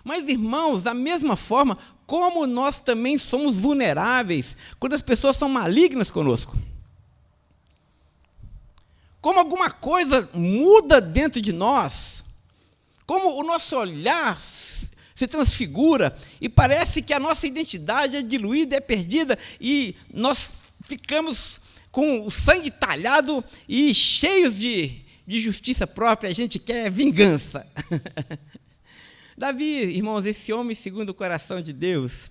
Mas, irmãos, da mesma forma, como nós também somos vulneráveis quando as pessoas são malignas conosco. Como alguma coisa muda dentro de nós, como o nosso olhar se transfigura e parece que a nossa identidade é diluída, é perdida e nós ficamos com o sangue talhado e cheios de justiça própria, a gente quer vingança. Davi, irmãos, esse homem segundo o coração de Deus,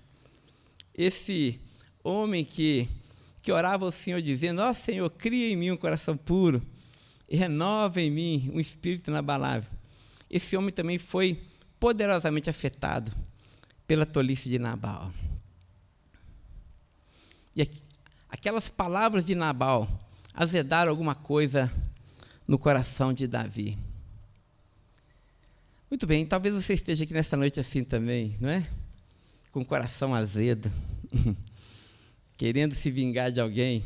esse homem que orava ao Senhor dizendo: ó Senhor, cria em mim um coração puro e renova em mim um espírito inabalável. Esse homem também foi poderosamente afetado pela tolice de Nabal. E aquelas palavras de Nabal azedaram alguma coisa no coração de Davi. Muito bem, talvez você esteja aqui nesta noite assim também, não é? Com o coração azedo, querendo se vingar de alguém,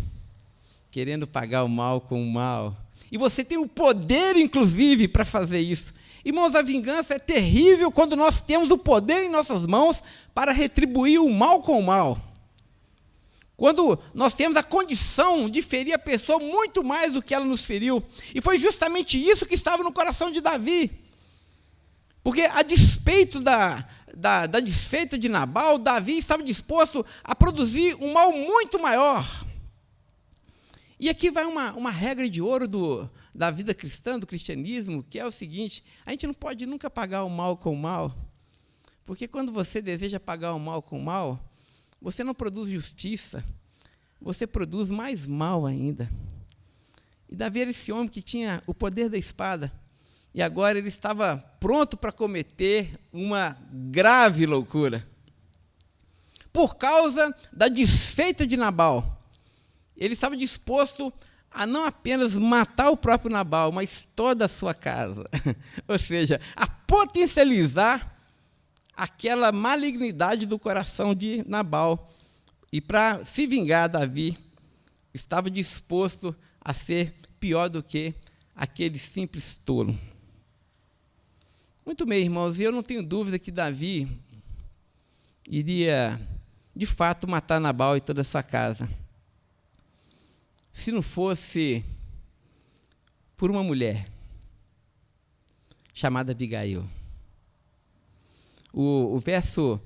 querendo pagar o mal com o mal. E você tem o poder, inclusive, para fazer isso. Irmãos, a vingança é terrível quando nós temos o poder em nossas mãos para retribuir o mal com o mal. Quando nós temos a condição de ferir a pessoa muito mais do que ela nos feriu. E foi justamente isso que estava no coração de Davi. Porque, a despeito da desfeita de Nabal, Davi estava disposto a produzir um mal muito maior. E aqui vai uma regra de ouro da vida cristã, do cristianismo, que é o seguinte: a gente não pode nunca pagar o mal com o mal, porque quando você deseja pagar o mal com o mal, você não produz justiça, você produz mais mal ainda. E Davi era esse homem que tinha o poder da espada, e agora ele estava pronto para cometer uma grave loucura. Por causa da desfeita de Nabal, ele estava disposto a não apenas matar o próprio Nabal, mas toda a sua casa. Ou seja, a potencializar aquela malignidade do coração de Nabal. E para se vingar, Davi estava disposto a ser pior do que aquele simples tolo. Muito bem, irmãos, e eu não tenho dúvida que Davi iria, de fato, matar Nabal e toda a sua casa, se não fosse por uma mulher chamada Abigail. O verso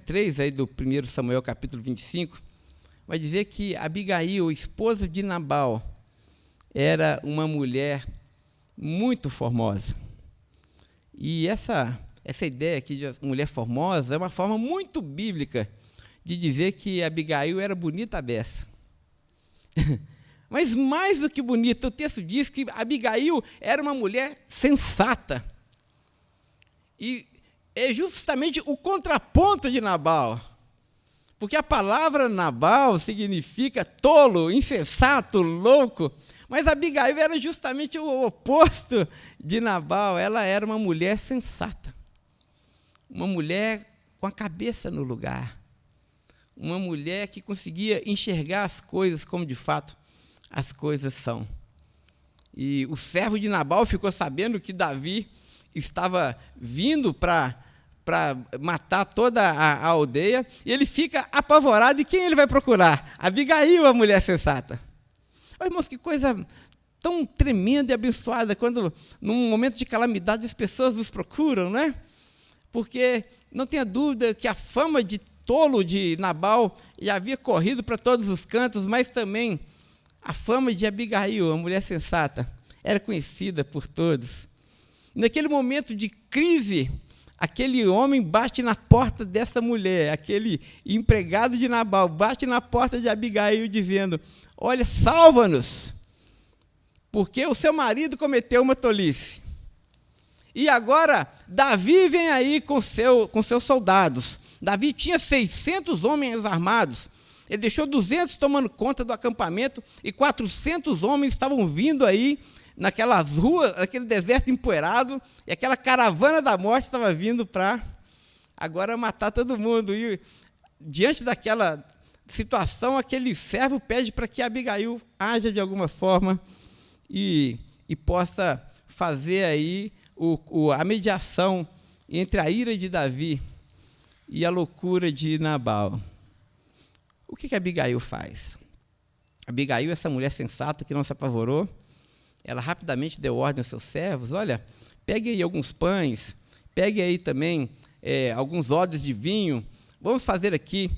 3 aí do 1 Samuel, capítulo 25, vai dizer que Abigail, esposa de Nabal, era uma mulher muito formosa. E essa ideia aqui de mulher formosa é uma forma muito bíblica de dizer que Abigail era bonita a beça. Mas mais do que bonita, o texto diz que Abigail era uma mulher sensata. E é justamente o contraponto de Nabal. Porque a palavra Nabal significa tolo, insensato, louco. Mas Abigail era justamente o oposto de Nabal. Ela era uma mulher sensata. Uma mulher com a cabeça no lugar. Uma mulher que conseguia enxergar as coisas como de fato as coisas são. E o servo de Nabal ficou sabendo que Davi estava vindo para matar toda a aldeia, e ele fica apavorado, e quem ele vai procurar? Abigail, a mulher sensata. Oh, irmãos, que coisa tão tremenda e abençoada, quando num momento de calamidade as pessoas nos procuram, não é? porque não tenha dúvida que a fama de tolo de Nabal já havia corrido para todos os cantos, mas também a fama de Abigail, a mulher sensata, era conhecida por todos. Naquele momento de crise, aquele homem bate na porta dessa mulher, aquele empregado de Nabal, bate na porta de Abigail dizendo: olha, salva-nos, porque o seu marido cometeu uma tolice. E agora, Davi vem aí com seus soldados. Davi tinha 600 homens armados. Ele deixou 200 tomando conta do acampamento e 400 homens estavam vindo aí naquelas ruas, aquele deserto empoeirado, e aquela caravana da morte estava vindo para agora matar todo mundo. E diante daquela situação, aquele servo pede para que Abigail haja de alguma forma e possa fazer aí a mediação entre a ira de Davi e a loucura de Nabal. O que Abigail faz? Abigail, essa mulher sensata que não se apavorou, ela rapidamente deu ordem aos seus servos: olha, pegue aí alguns pães, pegue aí também alguns odres de vinho, vamos fazer aqui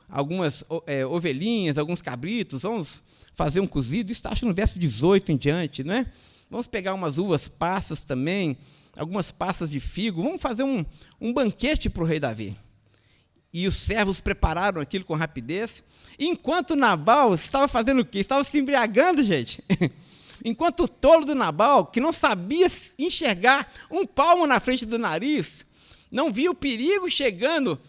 algumas ovelhinhas, alguns cabritos, vamos fazer um cozido. Isso está, acho, no verso 18 em diante, não é? Vamos pegar umas uvas passas também, algumas passas de figo, vamos fazer um banquete para o rei Davi. E os servos prepararam aquilo com rapidez, enquanto Nabal estava fazendo o quê? Estava se embriagando, gente. Enquanto o tolo do Nabal, que não sabia enxergar um palmo na frente do nariz, não via o perigo chegando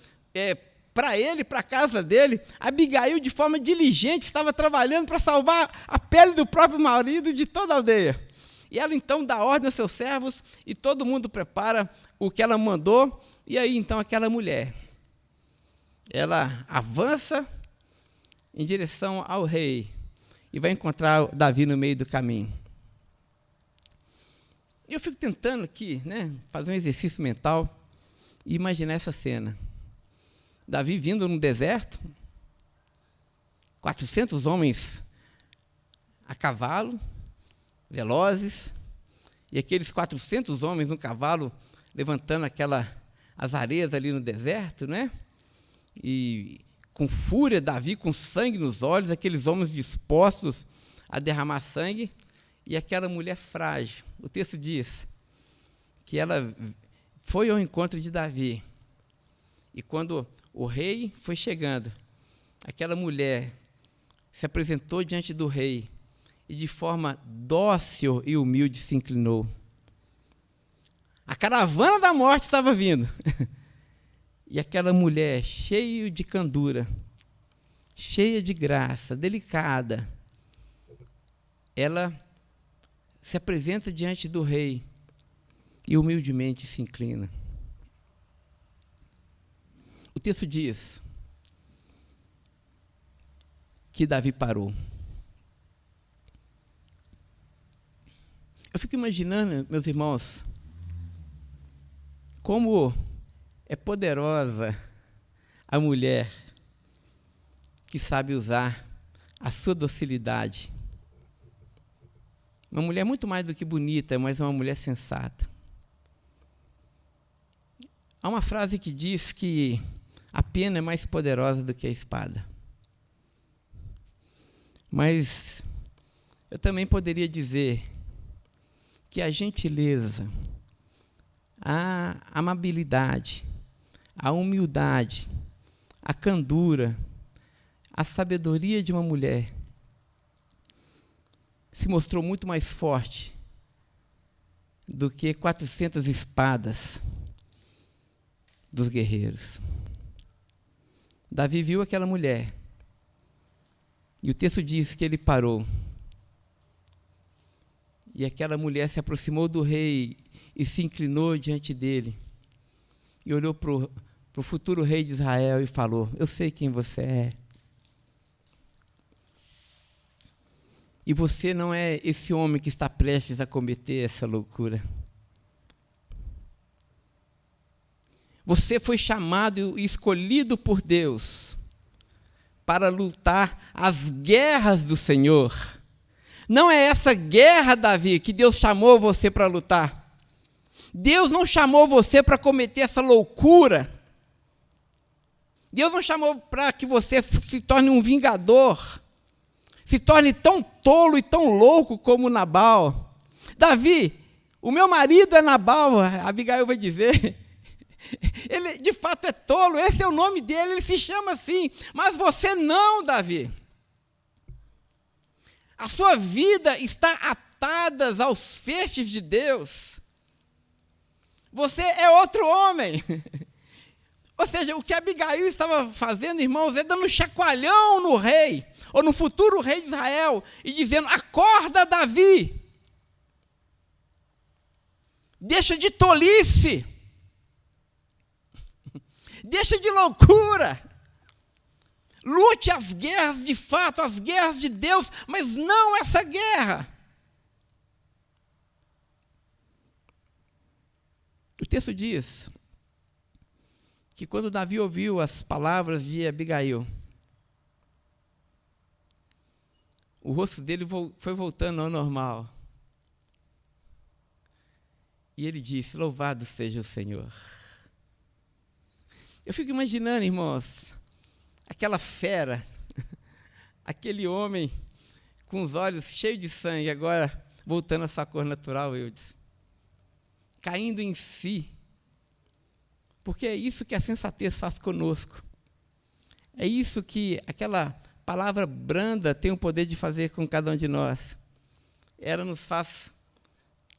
para ele, para a casa dele, Abigail, de forma diligente, estava trabalhando para salvar a pele do próprio marido e de toda a aldeia. E ela, então, dá ordem aos seus servos e todo mundo prepara o que ela mandou. E aí, então, aquela mulher, ela avança em direção ao rei e vai encontrar Davi no meio do caminho. Eu fico tentando aqui, né, fazer um exercício mental e imaginar essa cena. Davi vindo no deserto, 400 homens a cavalo, velozes, e aqueles 400 homens no cavalo levantando as areias ali no deserto, né? E com fúria, Davi com sangue nos olhos, aqueles homens dispostos a derramar sangue, e aquela mulher frágil. O texto diz que ela foi ao encontro de Davi, e quando o rei foi chegando, aquela mulher se apresentou diante do rei e de forma dócil e humilde se inclinou. A caravana da morte estava vindo. E aquela mulher, cheia de candura, cheia de graça, delicada, ela se apresenta diante do rei e humildemente se inclina. O texto diz que Davi parou. Eu fico imaginando, meus irmãos, como é poderosa a mulher que sabe usar a sua docilidade. Uma mulher muito mais do que bonita, mas uma mulher sensata. Há uma frase que diz que a pena é mais poderosa do que a espada. Mas eu também poderia dizer que a gentileza, a amabilidade, a humildade, a candura, a sabedoria de uma mulher se mostrou muito mais forte do que 400 espadas dos guerreiros. Davi viu aquela mulher e o texto diz que ele parou. E aquela mulher se aproximou do rei e se inclinou diante dele. E olhou para o futuro rei de Israel e falou: eu sei quem você é. E você não é esse homem que está prestes a cometer essa loucura. Você foi chamado e escolhido por Deus para lutar as guerras do Senhor. Não é essa guerra, Davi, que Deus chamou você para lutar. Deus não chamou você para cometer essa loucura. Deus não chamou para que você se torne um vingador, se torne tão tolo e tão louco como Nabal. Davi, o meu marido é Nabal, a Abigail vai dizer. Ele de fato é tolo, esse é o nome dele, ele se chama assim. Mas você não, Davi. A sua vida está atada aos feixes de Deus. Você é outro homem. Ou seja, o que Abigail estava fazendo, irmãos, é dando um chacoalhão no rei, ou no futuro rei de Israel, e dizendo: acorda, Davi, deixa de tolice, deixa de loucura, lute as guerras de fato, as guerras de Deus, mas não essa guerra. O texto diz que quando Davi ouviu as palavras de Abigail, o rosto dele foi voltando ao normal. E ele disse: louvado seja o Senhor. Eu fico imaginando, irmãos, aquela fera, aquele homem com os olhos cheios de sangue, agora voltando à sua cor natural, Eudes, caindo em si. Porque é isso que a sensatez faz conosco. É isso que aquela palavra branda tem o poder de fazer com cada um de nós. Ela nos faz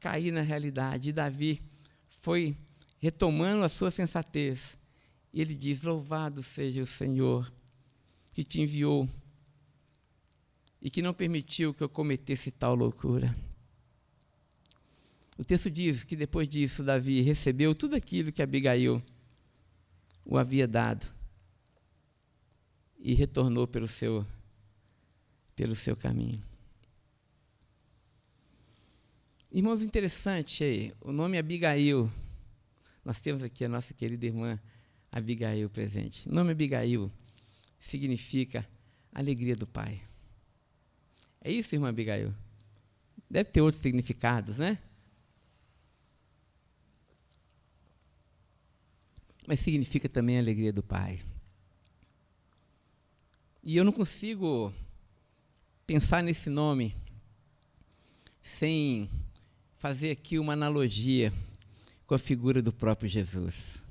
cair na realidade. E Davi foi retomando a sua sensatez. E ele diz: louvado seja o Senhor que te enviou e que não permitiu que eu cometesse tal loucura. O texto diz que depois disso Davi recebeu tudo aquilo que Abigail o havia dado e retornou pelo seu caminho. Irmãos, interessante aí, o nome Abigail, nós temos aqui a nossa querida irmã Abigail presente. O nome Abigail significa alegria do Pai. É isso, irmã Abigail? Deve ter outros significados, né? Mas significa também a alegria do Pai. E eu não consigo pensar nesse nome sem fazer aqui uma analogia com a figura do próprio Jesus.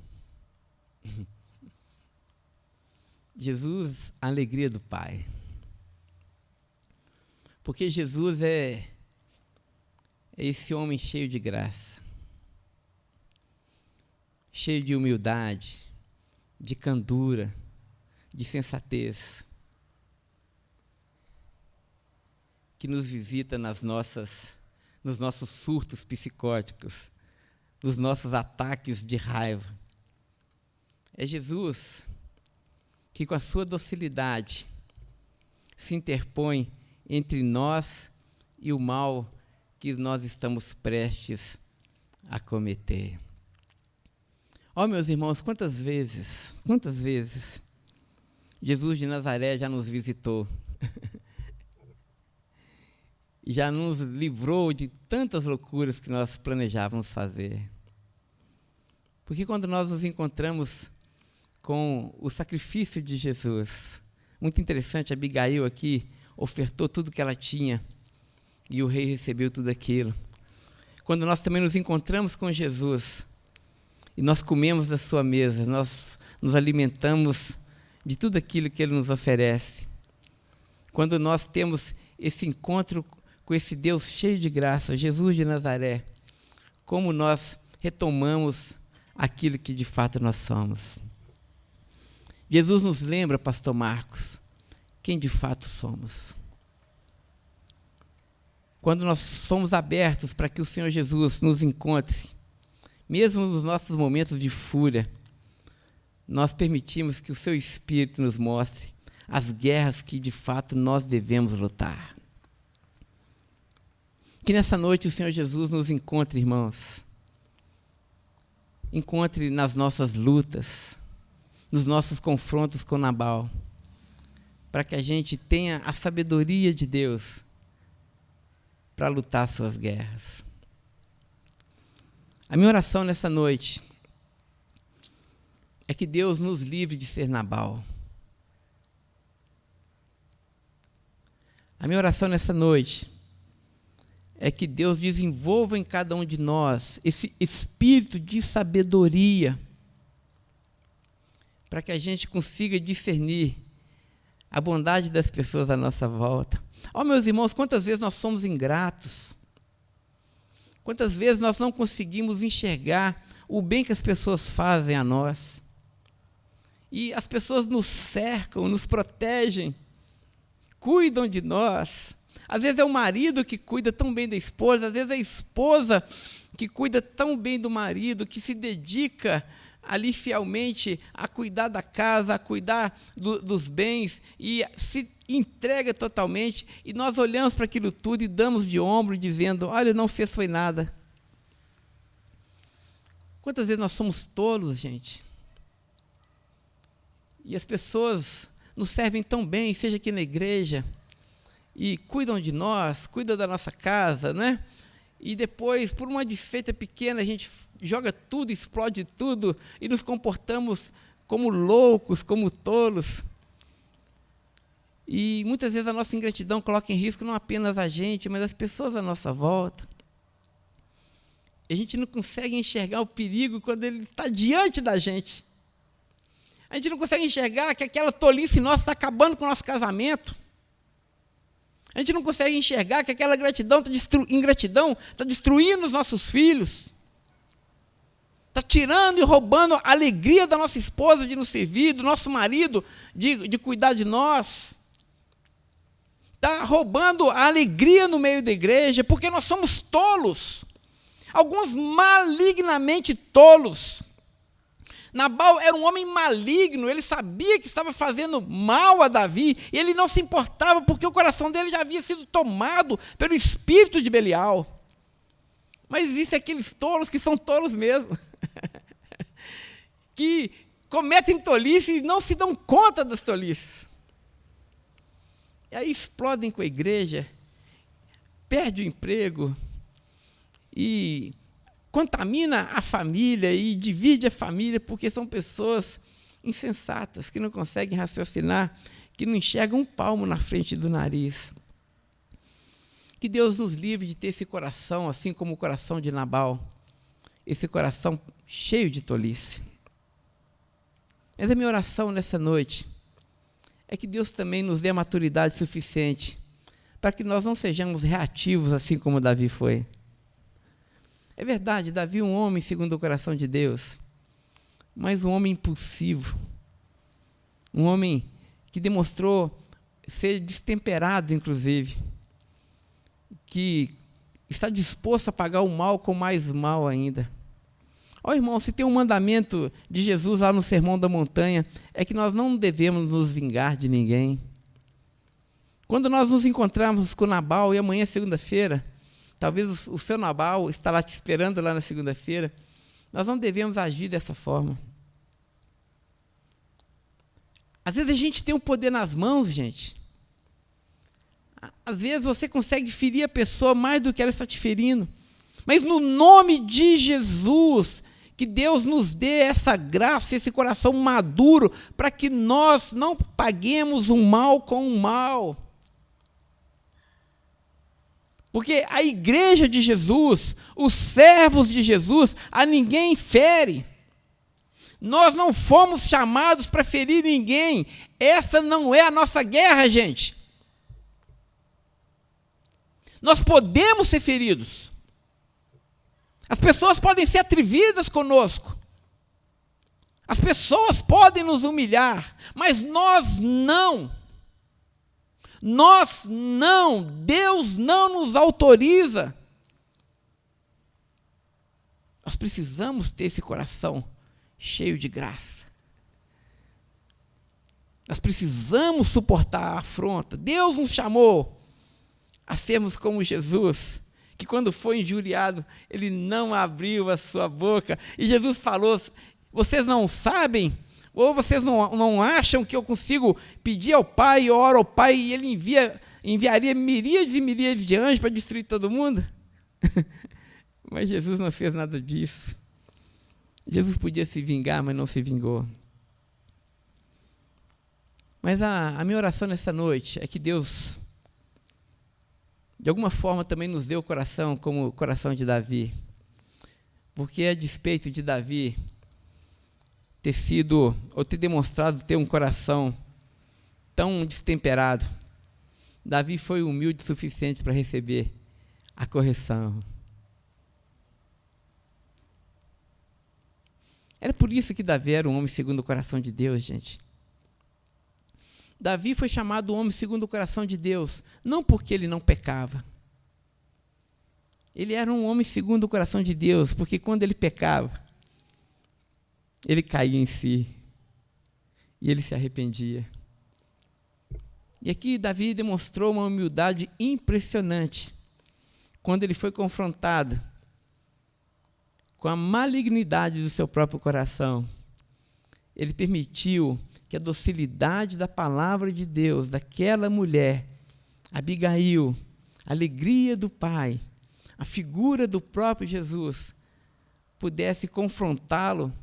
Jesus, a alegria do Pai. Porque Jesus é esse homem cheio de graça, cheio de humildade, de candura, de sensatez, que nos visita nos nossos surtos psicóticos, nos nossos ataques de raiva. É Jesus que, com a sua docilidade, se interpõe entre nós e o mal que nós estamos prestes a cometer. Meus irmãos, quantas vezes Jesus de Nazaré já nos visitou e já nos livrou de tantas loucuras que nós planejávamos fazer. Porque quando nós nos encontramos com o sacrifício de Jesus, muito interessante, Abigail aqui ofertou tudo que ela tinha e o rei recebeu tudo aquilo. Quando nós também nos encontramos com Jesus e nós comemos da sua mesa, nós nos alimentamos de tudo aquilo que ele nos oferece. Quando nós temos esse encontro com esse Deus cheio de graça, Jesus de Nazaré, como nós retomamos aquilo que de fato nós somos. Jesus nos lembra, pastor Marcos, quem de fato somos. Quando nós somos abertos para que o Senhor Jesus nos encontre, mesmo nos nossos momentos de fúria, nós permitimos que o seu Espírito nos mostre as guerras que de fato nós devemos lutar. Que nessa noite o Senhor Jesus nos encontre, irmãos. Encontre nas nossas lutas, nos nossos confrontos com Nabal, para que a gente tenha a sabedoria de Deus para lutar suas guerras. A minha oração nessa noite é que Deus nos livre de ser Nabal. A minha oração nessa noite é que Deus desenvolva em cada um de nós esse espírito de sabedoria, para que a gente consiga discernir a bondade das pessoas à nossa volta. Meus irmãos, quantas vezes nós somos ingratos, quantas vezes nós não conseguimos enxergar o bem que as pessoas fazem a nós. E as pessoas nos cercam, nos protegem, cuidam de nós. Às vezes é o marido que cuida tão bem da esposa, às vezes é a esposa que cuida tão bem do marido, que se dedica ali fielmente a cuidar da casa, a cuidar dos bens, e se entrega totalmente, e nós olhamos para aquilo tudo e damos de ombro, dizendo, olha, não fez foi nada. Quantas vezes nós somos tolos, gente? E as pessoas nos servem tão bem, seja aqui na igreja, e cuidam de nós, cuidam da nossa casa, não é? E depois, por uma desfeita pequena, a gente joga tudo, explode tudo, e nos comportamos como loucos, como tolos. E muitas vezes a nossa ingratidão coloca em risco não apenas a gente, mas as pessoas à nossa volta. E a gente não consegue enxergar o perigo quando ele está diante da gente. A gente não consegue enxergar que aquela tolice nossa está acabando com o nosso casamento. A gente não consegue enxergar que aquela ingratidão está destruindo os nossos filhos. Está tirando e roubando a alegria da nossa esposa de nos servir, do nosso marido de cuidar de nós. Está roubando a alegria no meio da igreja, porque nós somos tolos. Alguns malignamente tolos. Nabal era um homem maligno, ele sabia que estava fazendo mal a Davi, e ele não se importava, porque o coração dele já havia sido tomado pelo espírito de Belial. Mas existem aqueles tolos que são tolos mesmo, que cometem tolice e não se dão conta das tolices. E aí explodem com a igreja, perdem o emprego, e contamina a família e divide a família, porque são pessoas insensatas, que não conseguem raciocinar, que não enxergam um palmo na frente do nariz. Que Deus nos livre de ter esse coração, assim como o coração de Nabal, esse coração cheio de tolice. Mas a minha oração nessa noite é que Deus também nos dê a maturidade suficiente para que nós não sejamos reativos, assim como Davi foi. É verdade, Davi é um homem segundo o coração de Deus, mas um homem impulsivo, um homem que demonstrou ser destemperado, inclusive, que está disposto a pagar o mal com mais mal ainda. Irmão, se tem um mandamento de Jesus lá no Sermão da Montanha, é que nós não devemos nos vingar de ninguém. Quando nós nos encontrarmos com Nabal, e amanhã é segunda-feira, talvez o seu Nabal está lá te esperando lá na segunda-feira, nós não devemos agir dessa forma. Às vezes a gente tem um poder nas mãos, gente. Às vezes você consegue ferir a pessoa mais do que ela está te ferindo. Mas no nome de Jesus, que Deus nos dê essa graça, esse coração maduro, para que nós não paguemos o mal com o mal. Porque a igreja de Jesus, os servos de Jesus, a ninguém fere. Nós não fomos chamados para ferir ninguém. Essa não é a nossa guerra, gente. Nós podemos ser feridos. As pessoas podem ser atrevidas conosco. As pessoas podem nos humilhar, mas nós não. Nós não. Deus não nos autoriza. Nós precisamos ter esse coração cheio de graça. Nós precisamos suportar a afronta. Deus nos chamou a sermos como Jesus, que quando foi injuriado, ele não abriu a sua boca. E Jesus falou, vocês não sabem, ou vocês não acham que eu consigo pedir ao Pai, eu oro ao Pai, e ele enviaria miríades e miríades de anjos para destruir todo mundo? Mas Jesus não fez nada disso. Jesus podia se vingar, mas não se vingou. Mas a minha oração nessa noite é que Deus, de alguma forma, também nos deu o coração como o coração de Davi. Porque a despeito de Davi ter sido, ou ter demonstrado ter um coração tão destemperado, Davi foi humilde o suficiente para receber a correção. Era por isso que Davi era um homem segundo o coração de Deus, gente. Davi foi chamado homem segundo o coração de Deus, não porque ele não pecava. Ele era um homem segundo o coração de Deus, porque quando ele pecava, ele caía em si e ele se arrependia. E aqui Davi demonstrou uma humildade impressionante quando ele foi confrontado com a malignidade do seu próprio coração. Ele permitiu que a docilidade da palavra de Deus, daquela mulher, Abigail, a alegria do pai, a figura do próprio Jesus, pudesse confrontá-lo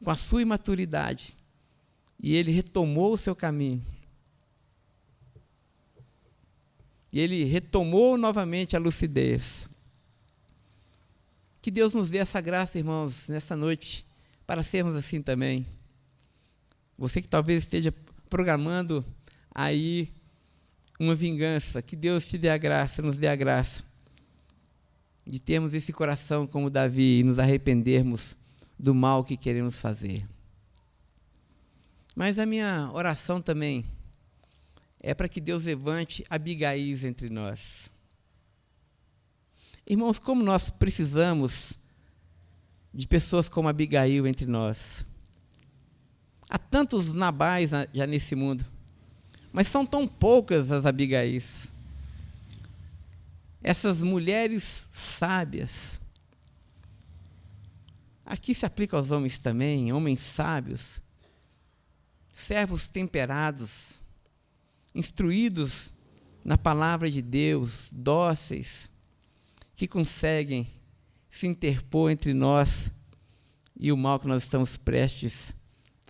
com a sua imaturidade. E ele retomou o seu caminho. E ele retomou novamente a lucidez. Que Deus nos dê essa graça, irmãos, nessa noite, para sermos assim também. Você que talvez esteja programando aí uma vingança, que Deus te dê a graça, nos dê a graça de termos esse coração como Davi e nos arrependermos do mal que queremos fazer. Mas a minha oração também é para que Deus levante Abigaís entre nós. Irmãos, como nós precisamos de pessoas como Abigail entre nós. Há tantos Nabais já nesse mundo, mas são tão poucas as Abigaís. Essas mulheres sábias. Aqui se aplica aos homens também, homens sábios, servos temperados, instruídos na palavra de Deus, dóceis, que conseguem se interpor entre nós e o mal que nós estamos prestes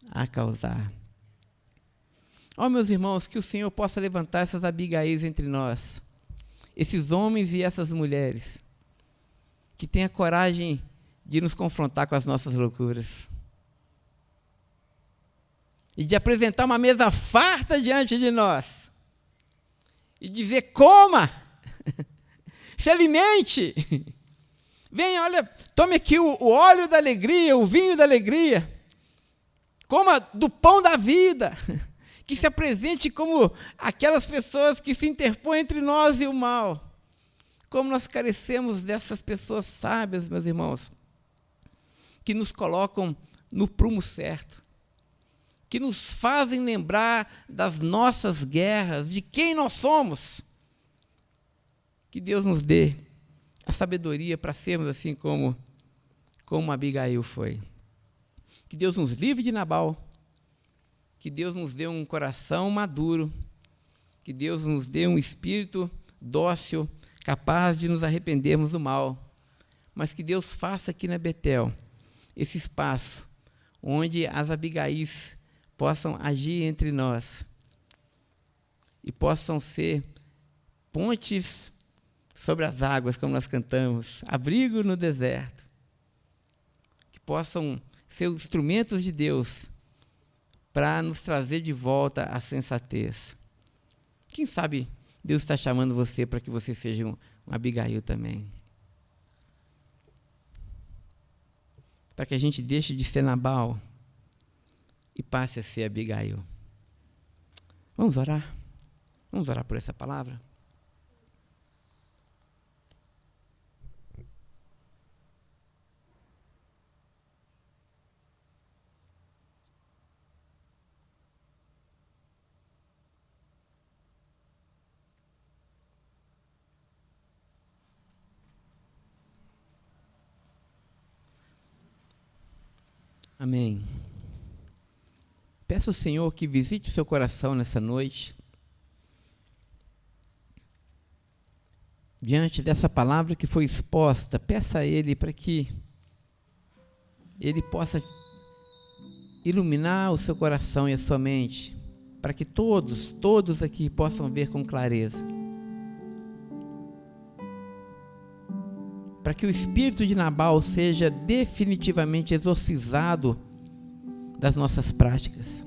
a causar. Ó, meus irmãos, que o Senhor possa levantar essas Abigaís entre nós, esses homens e essas mulheres, que tenham a coragem de nos confrontar com as nossas loucuras e de apresentar uma mesa farta diante de nós e dizer: coma, se alimente, venha, olha, tome aqui o óleo da alegria, o vinho da alegria, coma do pão da vida, que se apresente como aquelas pessoas que se interpõem entre nós e o mal. Como nós carecemos dessas pessoas sábias, meus irmãos, que nos colocam no prumo certo, que nos fazem lembrar das nossas guerras, de quem nós somos. Que Deus nos dê a sabedoria para sermos assim como Abigail foi. Que Deus nos livre de Nabal. Que Deus nos dê um coração maduro. Que Deus nos dê um espírito dócil, capaz de nos arrependermos do mal. Mas que Deus faça aqui na Betel esse espaço onde as Abigaís possam agir entre nós e possam ser pontes sobre as águas, como nós cantamos, abrigo no deserto, que possam ser os instrumentos de Deus para nos trazer de volta a sensatez. Quem sabe Deus está chamando você para que você seja um Abigail também. Para que a gente deixe de ser Nabal e passe a ser Abigail. Vamos orar? Vamos orar por essa palavra? Amém. Peço ao Senhor que visite o seu coração nessa noite diante dessa palavra que foi exposta, peça a Ele para que Ele possa iluminar o seu coração e a sua mente, para que todos aqui possam ver com clareza. Para que o espírito de Nabal seja definitivamente exorcizado das nossas práticas.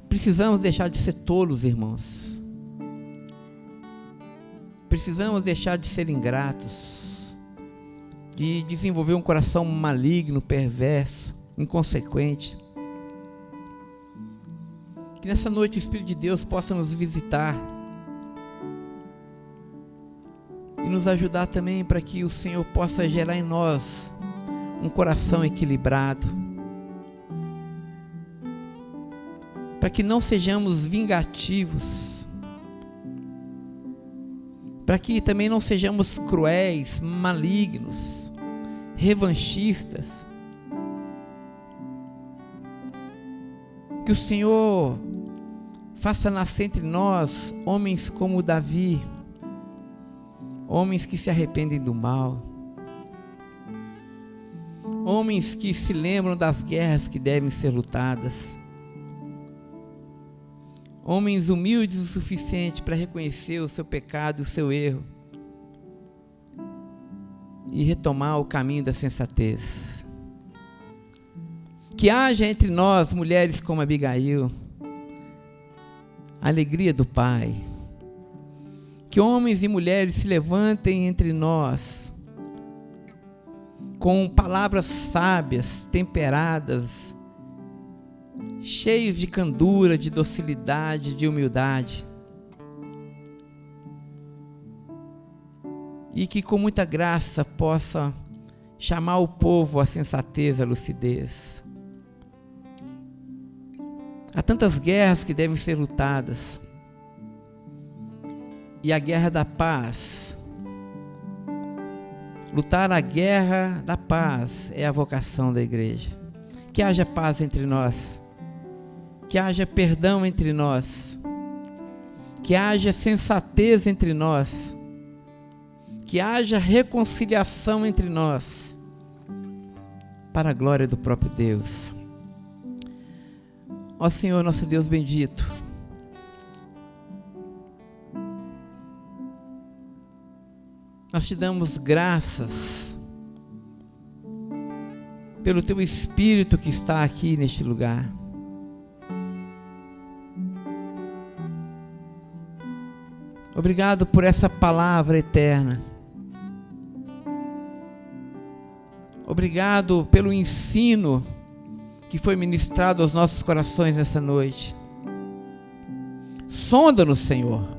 Precisamos deixar de ser tolos, irmãos. Precisamos deixar de ser ingratos, de desenvolver um coração maligno, perverso, inconsequente. Que nessa noite o Espírito de Deus possa nos visitar e nos ajudar também para que o Senhor possa gerar em nós um coração equilibrado, para que não sejamos vingativos, para que também não sejamos cruéis, malignos, revanchistas. Que o Senhor faça nascer entre nós homens como Davi, homens que se arrependem do mal, homens que se lembram das guerras que devem ser lutadas, homens humildes o suficiente para reconhecer o seu pecado e o seu erro e retomar o caminho da sensatez. Que haja entre nós mulheres como Abigail, a alegria do Pai. Que homens e mulheres se levantem entre nós com palavras sábias, temperadas, cheios de candura, de docilidade, de humildade. E que com muita graça possa chamar o povo à sensatez, à lucidez. Há tantas guerras que devem ser lutadas. E a guerra da paz, lutar a guerra da paz é a vocação da igreja. Que haja paz entre nós, que haja perdão entre nós, que haja sensatez entre nós, que haja reconciliação entre nós, para a glória do próprio Deus. Ó Senhor, nosso Deus bendito, nós te damos graças pelo teu Espírito que está aqui neste lugar. Obrigado por essa palavra eterna. Obrigado pelo ensino que foi ministrado aos nossos corações nessa noite. Sonda-nos, Senhor.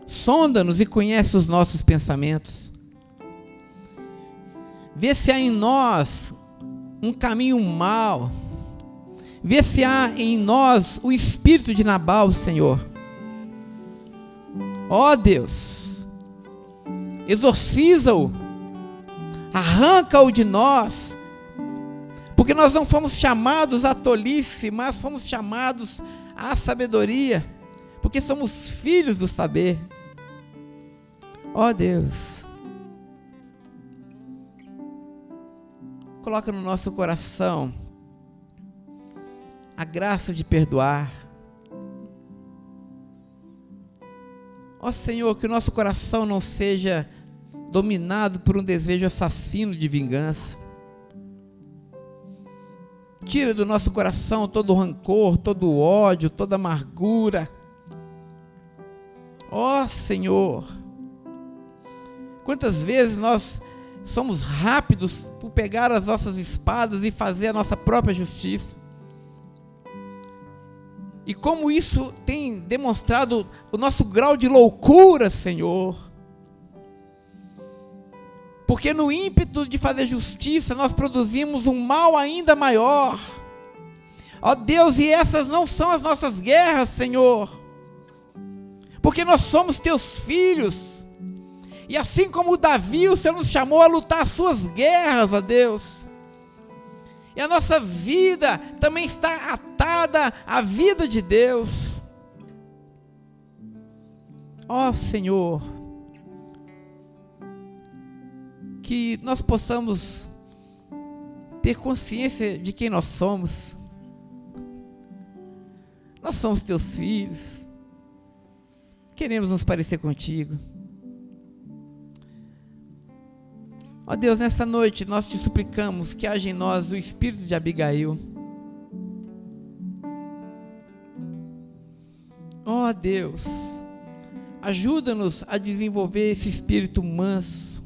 Sonda-nos e conhece os nossos pensamentos. Vê se há em nós um caminho mau. Vê se há em nós o espírito de Nabal, Senhor. Ó Deus, exorciza-o, arranca-o de nós, porque nós não fomos chamados à tolice, mas fomos chamados à sabedoria, porque somos filhos do saber. Ó Deus, coloca no nosso coração a graça de perdoar. Ó Senhor, que o nosso coração não seja dominado por um desejo assassino de vingança. Tira do nosso coração todo o rancor, todo o ódio, toda a amargura. Ó Senhor, quantas vezes nós somos rápidos por pegar as nossas espadas e fazer a nossa própria justiça. E como isso tem demonstrado o nosso grau de loucura, Senhor. Porque no ímpeto de fazer justiça, nós produzimos um mal ainda maior. Ó Deus, e essas não são as nossas guerras, Senhor. Porque nós somos teus filhos. E assim como Davi, o Senhor nos chamou a lutar as suas guerras, ó Deus. E a nossa vida também está atada à vida de Deus. Ó Senhor, que nós possamos ter consciência de quem nós somos. Nós somos teus filhos, queremos nos parecer contigo. Ó Deus, nessa noite nós te suplicamos que haja em nós o espírito de Abigail. Ó Deus, ajuda-nos a desenvolver esse espírito manso,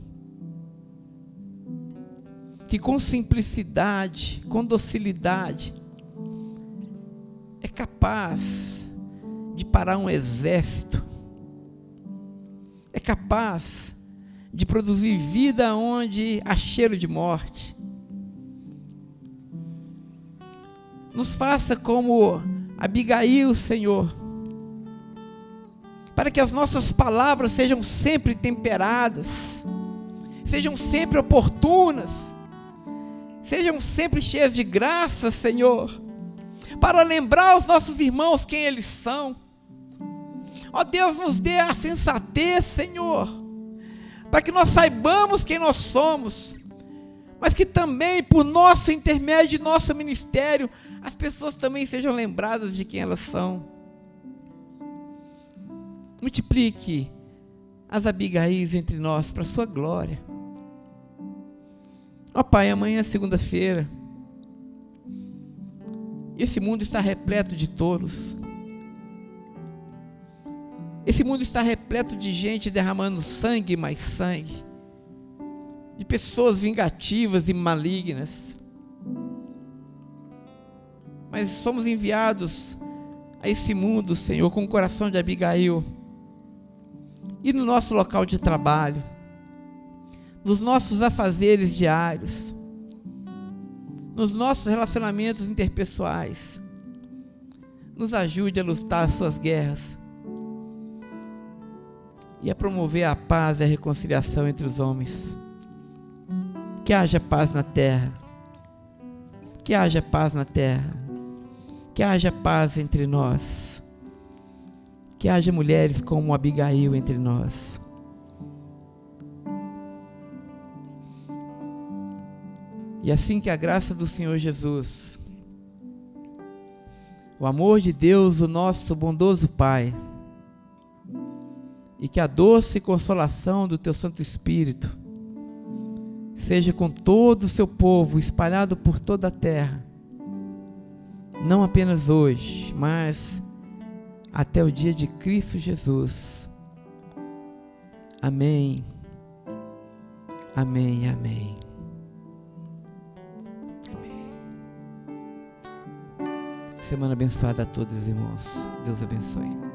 que com simplicidade, com docilidade, é capaz de parar um exército, é capaz de produzir vida onde há cheiro de morte. Nos faça como Abigail, Senhor, para que as nossas palavras sejam sempre temperadas, sejam sempre oportunas, sejam sempre cheias de graça, Senhor, para lembrar aos nossos irmãos quem eles são. Ó Deus, nos dê a sensatez, Senhor, para que nós saibamos quem nós somos, mas que também, por nosso intermédio de nosso ministério, as pessoas também sejam lembradas de quem elas são. Multiplique as Abigais entre nós, para a sua glória. Ó Pai, amanhã é segunda-feira, esse mundo está repleto de tolos, esse mundo está repleto de gente derramando sangue e mais sangue, de pessoas vingativas e malignas, mas somos enviados a esse mundo, Senhor, com o coração de Abigail, e no nosso local de trabalho, nos nossos afazeres diários, nos nossos relacionamentos interpessoais, nos ajude a lutar as suas guerras e a promover a paz e a reconciliação entre os homens. Que haja paz na terra, que haja paz na terra, que haja paz entre nós, que haja mulheres como Abigail entre nós. E assim que a graça do Senhor Jesus, o amor de Deus, o nosso bondoso Pai, e que a doce consolação do Teu Santo Espírito seja com todo o Seu povo espalhado por toda a terra, não apenas hoje, mas até o dia de Cristo Jesus. Amém, amém, amém. Semana abençoada a todos, irmãos. Deus abençoe.